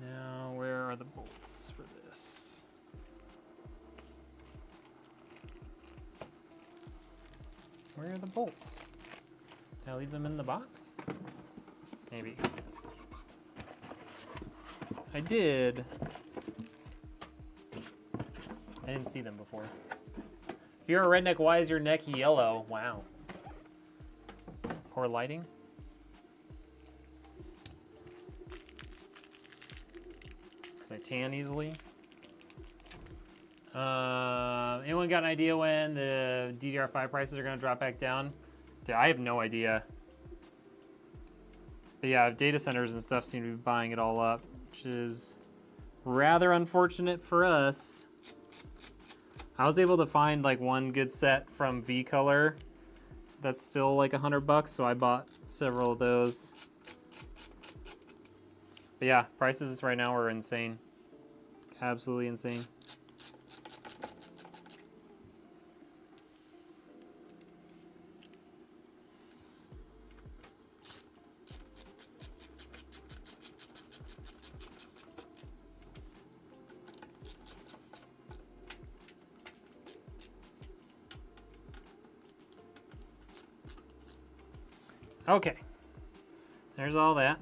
Now, where are the bolts for this? Where are the bolts? Did I leave them in the box? Maybe. I did. I didn't see them before. If you're a redneck, why is your neck yellow? Wow. Poor lighting. I tan easily. Anyone got an idea when the DDR5 prices are going to drop back down? I have no idea. But yeah, data centers and stuff seem to be buying it all up, which is rather unfortunate for us. I was able to find like one good set from VColor that's still like $100, so I bought several of those. But yeah, prices right now are insane. Absolutely insane. Okay, there's all that.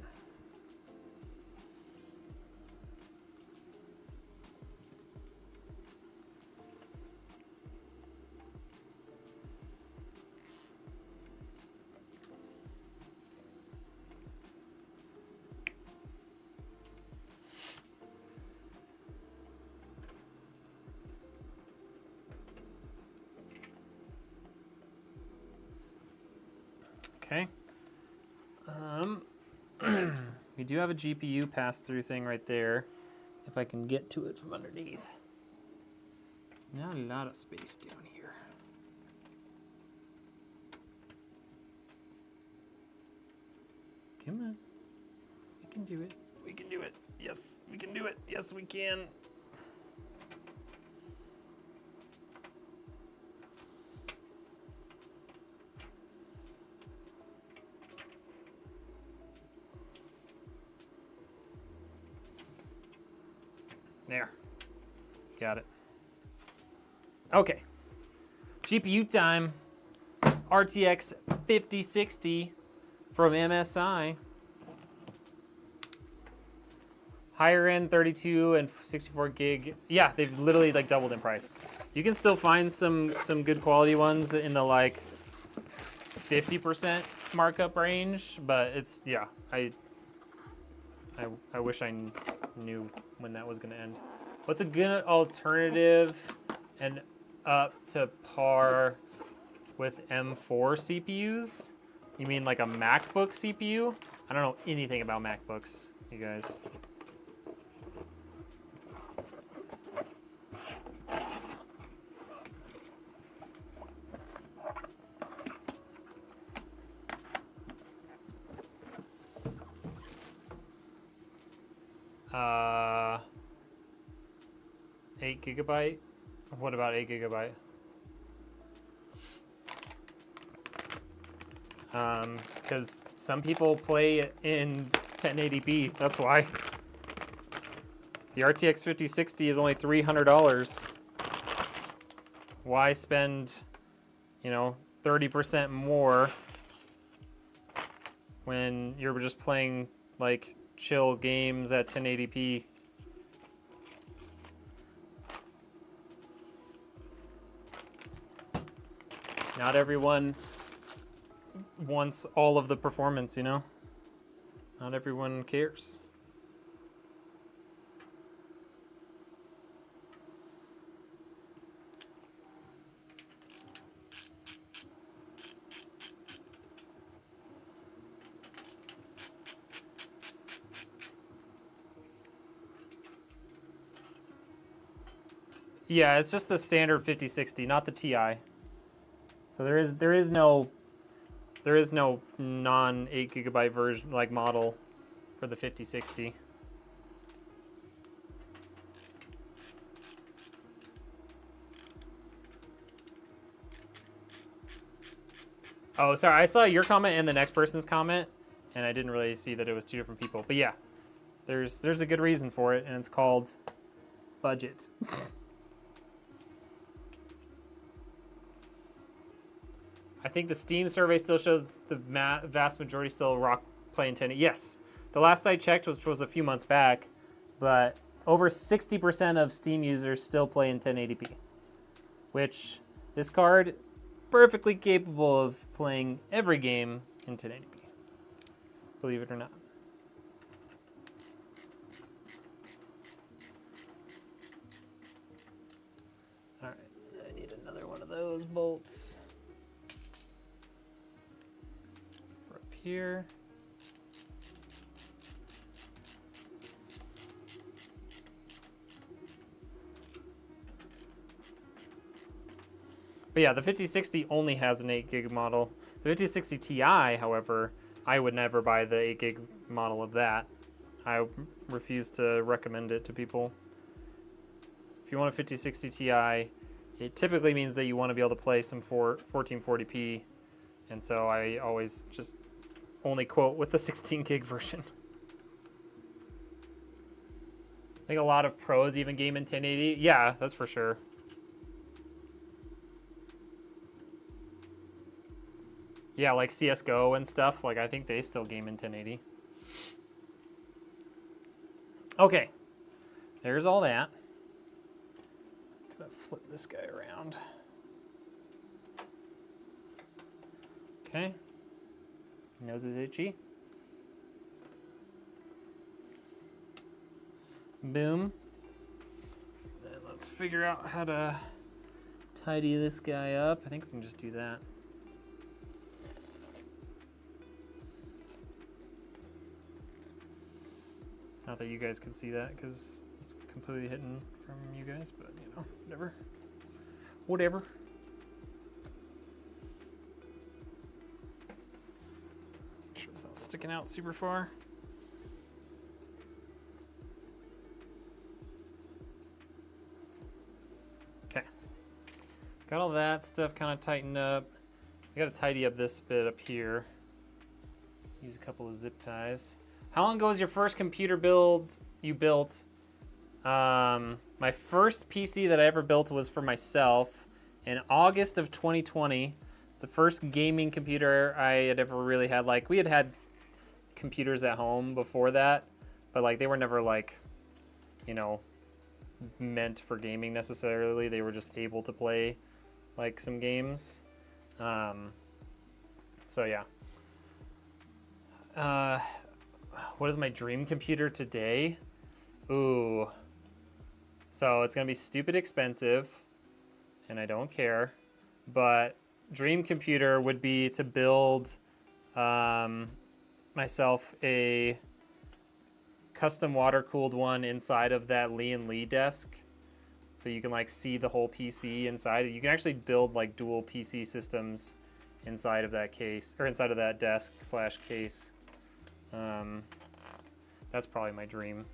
Okay. We do have a GPU pass-through thing right there, if I can get to it from underneath. Not a lot of space down here. Come on. We can do it. We can do it. Yes, we can do it. Yes, we can. There. Got it. Okay. GPU time. RTX 5060 from MSI. Higher end 32 and 64 gig. Yeah, they've literally like doubled in price. You can still find some good quality ones in the like 50% markup range, but it's, yeah, I wish I knew when that was gonna end. What's a good alternative and up to par with M4 CPUs? You mean like a MacBook CPU? I don't know anything about MacBooks, you guys. Uh, 8 gigabyte? What about 8 gigabyte? Because some people play in 1080p, that's why. The RTX 5060 is only $300. Why spend, you know, 30% more when you're just playing like chill games at 1080p? Not everyone wants all of the performance, you know? Not everyone cares. Yeah, it's just the standard 5060, not the Ti. So there is no non 8 gigabyte version like model for the 5060. Oh, sorry, I saw your comment and the next person's comment, and I didn't really see that it was two different people. But yeah, there's a good reason for it, and it's called budget. I think the Steam survey still shows the vast majority still rock playing 1080. Yes, the last I checked, which was a few months back, but over 60% of Steam users still play in 1080p, which this card perfectly capable of playing every game in 1080p, believe it or not. All right, I need another one of those bolts. Here. But yeah, the 5060 only has an 8 gig model. The 5060 Ti, however, I would never buy the 8 gig model of that. I refuse to recommend it to people. If you want a 5060 Ti, it typically means that you want to be able to play some 1440p, and so I always just only quote with the 16 gig version. I think a lot of pros even game in 1080. Yeah, that's for sure. Yeah, like CSGO and stuff, like I think they still game in 1080. Okay, there's all that. Gotta flip this guy around. Okay. Nose is itchy. Boom. Then let's figure out how to tidy this guy up. I think we can just do that. Not that you guys can see that because it's completely hidden from you guys, but you know, whatever. Whatever. Sure, this sticking out super far. Okay. Got all that stuff kind of tightened up. I got to tidy up this bit up here. Use a couple of zip ties. How long ago was your first computer build you built? My first PC that I ever built was for myself in August of 2020. It's the first gaming computer I had ever really had. Like, we had computers at home before that, but like they were never like, you know, meant for gaming necessarily. They were just able to play like some games. So yeah. What is my dream computer today? Ooh. So it's gonna be stupid expensive, and I don't care, but dream computer would be to build myself a custom water-cooled one inside of that Lee desk, so you can like see the whole PC inside. You can actually build like dual PC systems inside of that case, or inside of that desk slash case. That's probably my dream.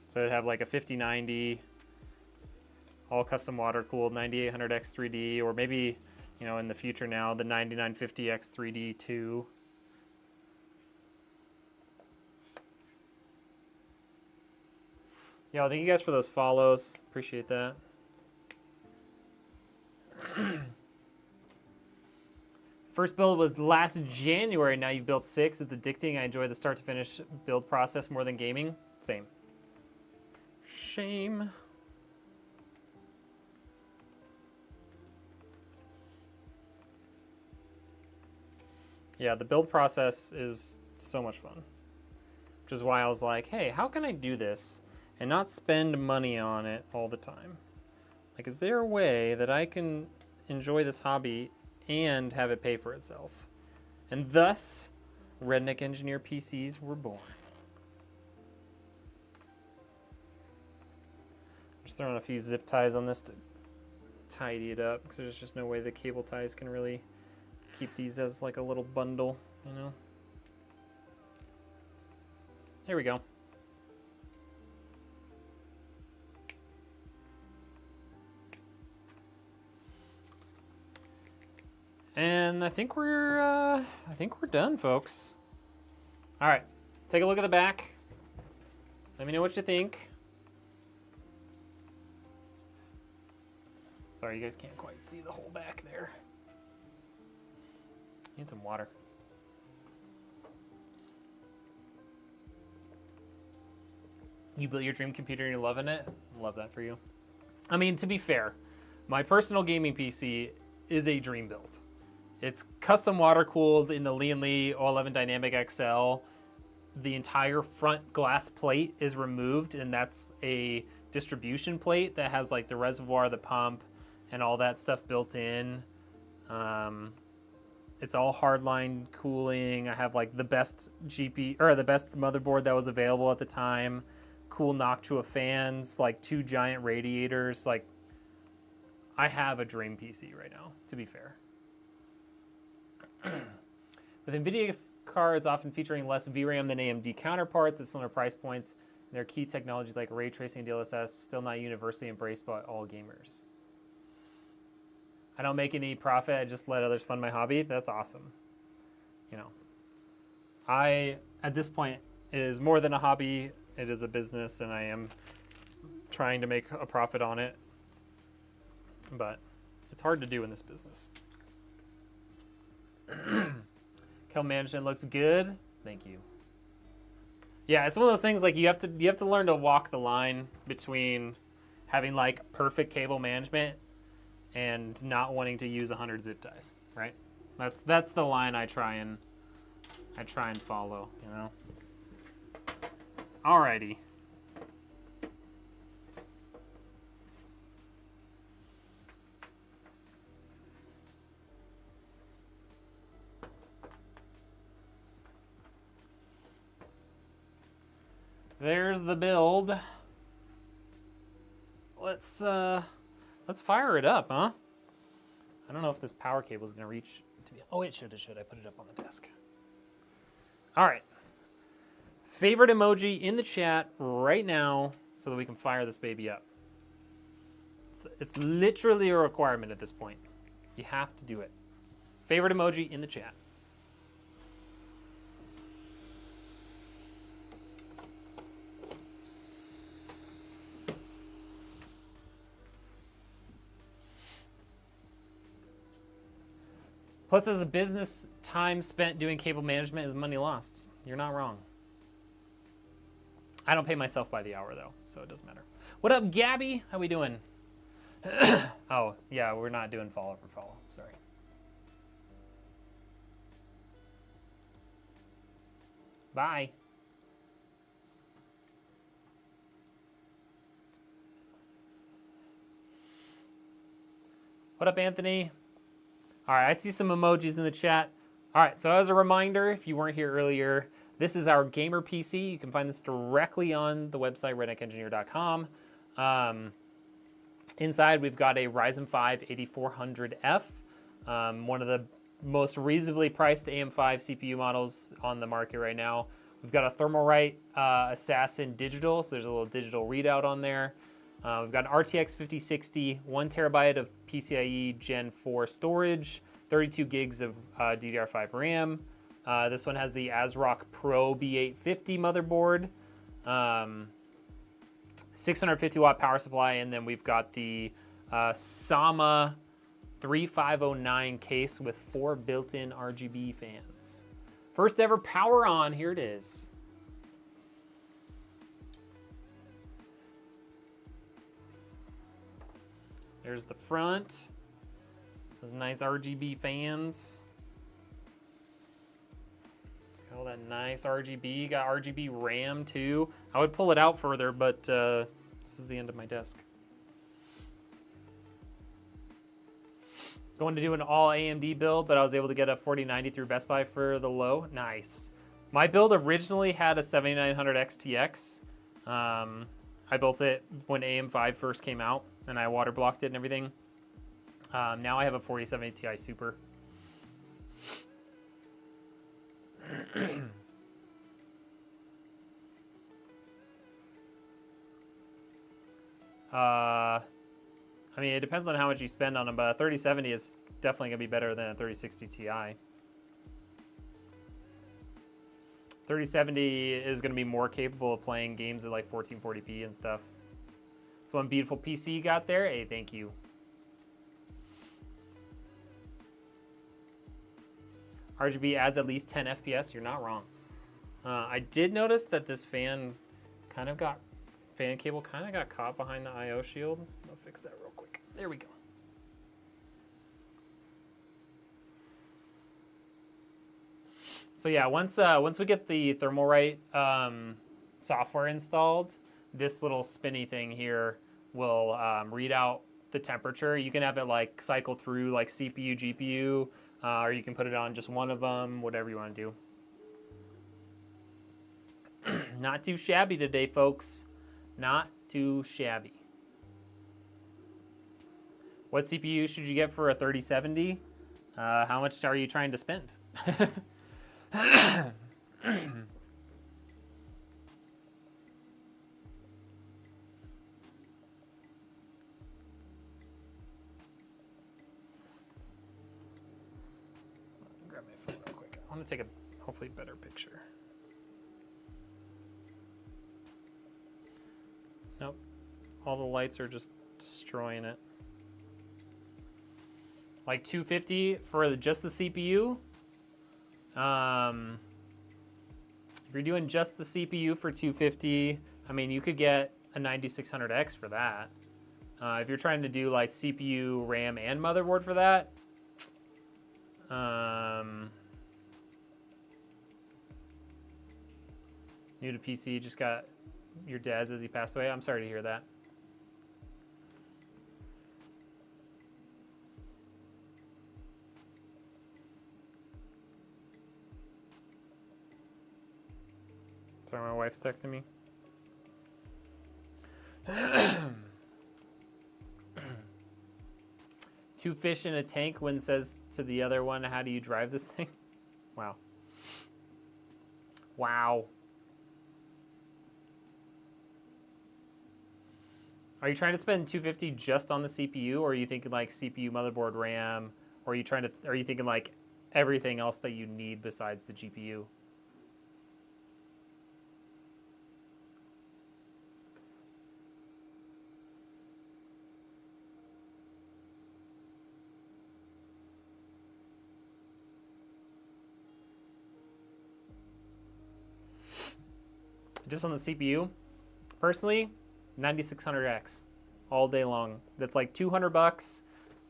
So it'd have like a 5090, all custom water cooled 9800X 3D, or maybe, you know, in the future now, the 9950X 3D 2. Yeah, thank you guys for those follows. Appreciate that. First build was last January. Now you've built 6. It's addicting. I enjoy the start to finish build process more than gaming. Same. Shame. Yeah, the build process is so much fun, which is why I was like, hey, how can I do this and not spend money on it all the time? Like, is there a way that I can enjoy this hobby and have it pay for itself? And thus, Redneck Engineer PCs were born. Just throwing a few zip ties on this to tidy it up, because there's just no way the cable ties can really keep these as like a little bundle, you know? There we go. And I think we're done, folks. All right, take a look at the back. Let me know what you think. Sorry, you guys can't quite see the whole back there. Need some water. You built your dream computer and you're loving it? Love that for you. I mean, to be fair, my personal gaming PC is a dream build. It's custom water cooled in the Lee O11 Dynamic XL. The entire front glass plate is removed, and that's a distribution plate that has like the reservoir, the pump, and all that stuff built in. It's all hardline cooling. I have like the best the best motherboard that was available at the time. Cool Noctua fans, like 2 giant radiators. Like, I have a dream PC right now, to be fair. With Nvidia cards often featuring less VRAM than AMD counterparts at similar price points, and their key technologies like ray tracing and DLSS still not universally embraced by all gamers. I don't make any profit, I just let others fund my hobby. That's awesome. You know, at this point, it is more than a hobby. It is a business, and I am trying to make a profit on it. But it's hard to do in this business. Kel management looks good. Thank you. Yeah, it's one of those things like you have to learn to walk the line between having like perfect cable management and not wanting to use 100 zip ties, right? That's the line I try and follow, you know. Alrighty. There's the build. Let's fire it up, huh? I don't know if this power cable is gonna reach to be. Oh, it should. I put it up on the desk. All right. Favorite emoji in the chat right now so that we can fire this baby up. It's literally a requirement at this point. You have to do it. Favorite emoji in the chat. Plus, as a business, time spent doing cable management is money lost. You're not wrong. I don't pay myself by the hour, though, so it doesn't matter. What up, Gabby? How we doing? Oh, yeah, we're not doing follow for follow. Sorry. Bye. What up, Anthony? All right, I see some emojis in the chat. All right, so as a reminder, if you weren't here earlier, this is our gamer PC. You can find this directly on the website, redneckengineer.com. Inside, we've got a Ryzen 5 8400F, one of the most reasonably priced AM5 CPU models on the market right now. We've got a Thermalright Assassin digital, so there's a little digital readout on there. We've got an RTX 5060, 1 terabyte of PCIe Gen 4 storage, 32 gigs of DDR5 RAM. This one has the ASRock Pro B850 motherboard, 650 watt power supply, and then we've got the Sama 3509 case with 4 built-in RGB fans. First ever power on, here it is. There's the front, those nice RGB fans. All that nice RGB, got RGB RAM too. I would pull it out further, but this is the end of my desk. Going to do an all AMD build, but I was able to get a 4090 through Best Buy for the low. Nice. My build originally had a 7900 XTX. I built it when AM5 first came out, and I water blocked it and everything. Now I have a 4070 Ti Super. I mean, it depends on how much you spend on them, but a 3070 is definitely going to be better than a 3060 Ti. 3070 is going to be more capable of playing games at like 1440p and stuff. It's one beautiful PC you got there. Hey, thank you. RGB adds at least 10 FPS. You're not wrong. I did notice that this fan cable kind of got caught behind the I/O shield. I'll fix that real quick. There we go. So yeah, once we get the Thermalright software installed, this little spinny thing here will read out the temperature. You can have it like cycle through like CPU, GPU, or you can put it on just one of them, whatever you want to do. Not too shabby today, folks. Not too shabby. What CPU should you get for a 3070? How much are you trying to spend? Grab my phone real quick. I want to take a hopefully better picture. Nope. All the lights are just destroying it. Like 250 for just the CPU. If you're doing just the CPU for 250, I mean, you could get a 9600X for that. If you're trying to do like CPU, RAM, and motherboard for that, new to PC, just got your dad's as he passed away. I'm sorry to hear that. Sorry, my wife's texting me. Two fish in a tank when says to the other one, how do you drive this thing? Wow. Wow. Are you trying to spend $250 just on the CPU, or are you thinking like CPU, motherboard, RAM, or are you thinking like everything else that you need besides the GPU? Just on the CPU, personally, 9600X all day long. That's like $200,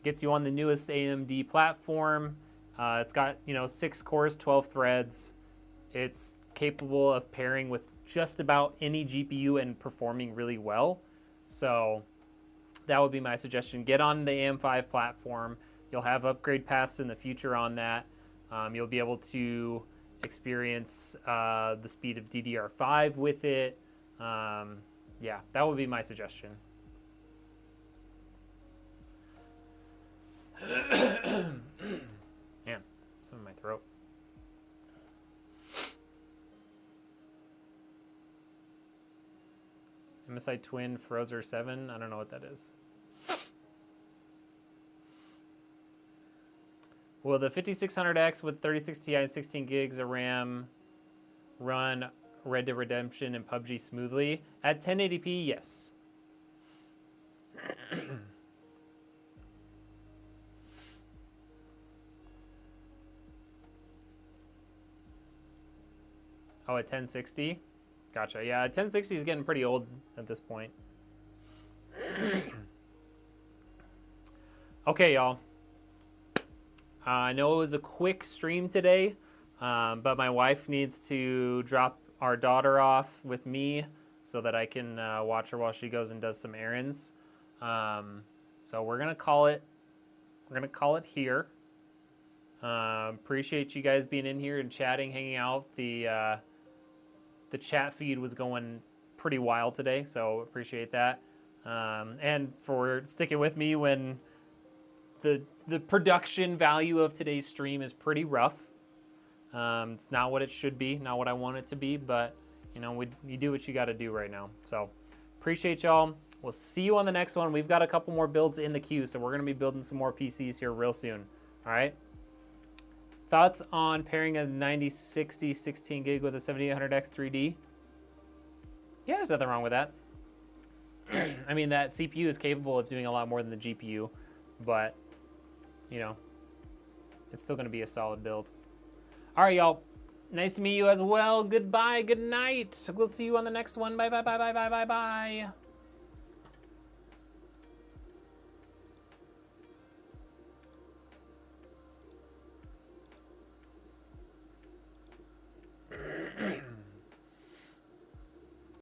gets you on the newest AMD platform. It's got, 6 cores, 12 threads. It's capable of pairing with just about any GPU and performing really well. So that would be my suggestion. Get on the AM5 platform. You'll have upgrade paths in the future on that. You'll be able to experience the speed of DDR5 with it. Yeah, that would be my suggestion. Man, some in my throat. MSI Twin Frozer 7, I don't know what that is. Will the 5600X with 3060 Ti and 16 gigs of RAM run Red Dead Redemption and PUBG smoothly? At 1080p, yes. Oh, at 1060? Gotcha. Yeah, 1060 is getting pretty old at this point. Okay, y'all. I know it was a quick stream today, but my wife needs to drop our daughter off with me so that I can watch her while she goes and does some errands. So we're gonna call it. We're gonna call it here. Appreciate you guys being in here and chatting, hanging out. The chat feed was going pretty wild today, so appreciate that. And for sticking with me when the production value of today's stream is pretty rough. It's not what it should be, not what I want it to be, but you do what you got to do right now. So appreciate y'all. We'll see you on the next one. We've got a couple more builds in the queue, so we're going to be building some more PCs here real soon. All right. Thoughts on pairing a 9060 16 gig with a 7800X 3D? Yeah, there's nothing wrong with that. I mean, that CPU is capable of doing a lot more than the GPU, but it's still going to be a solid build. All right, y'all. Nice to meet you as well. Goodbye. Good night. We'll see you on the next one. Bye, bye, bye, bye, bye, bye, bye.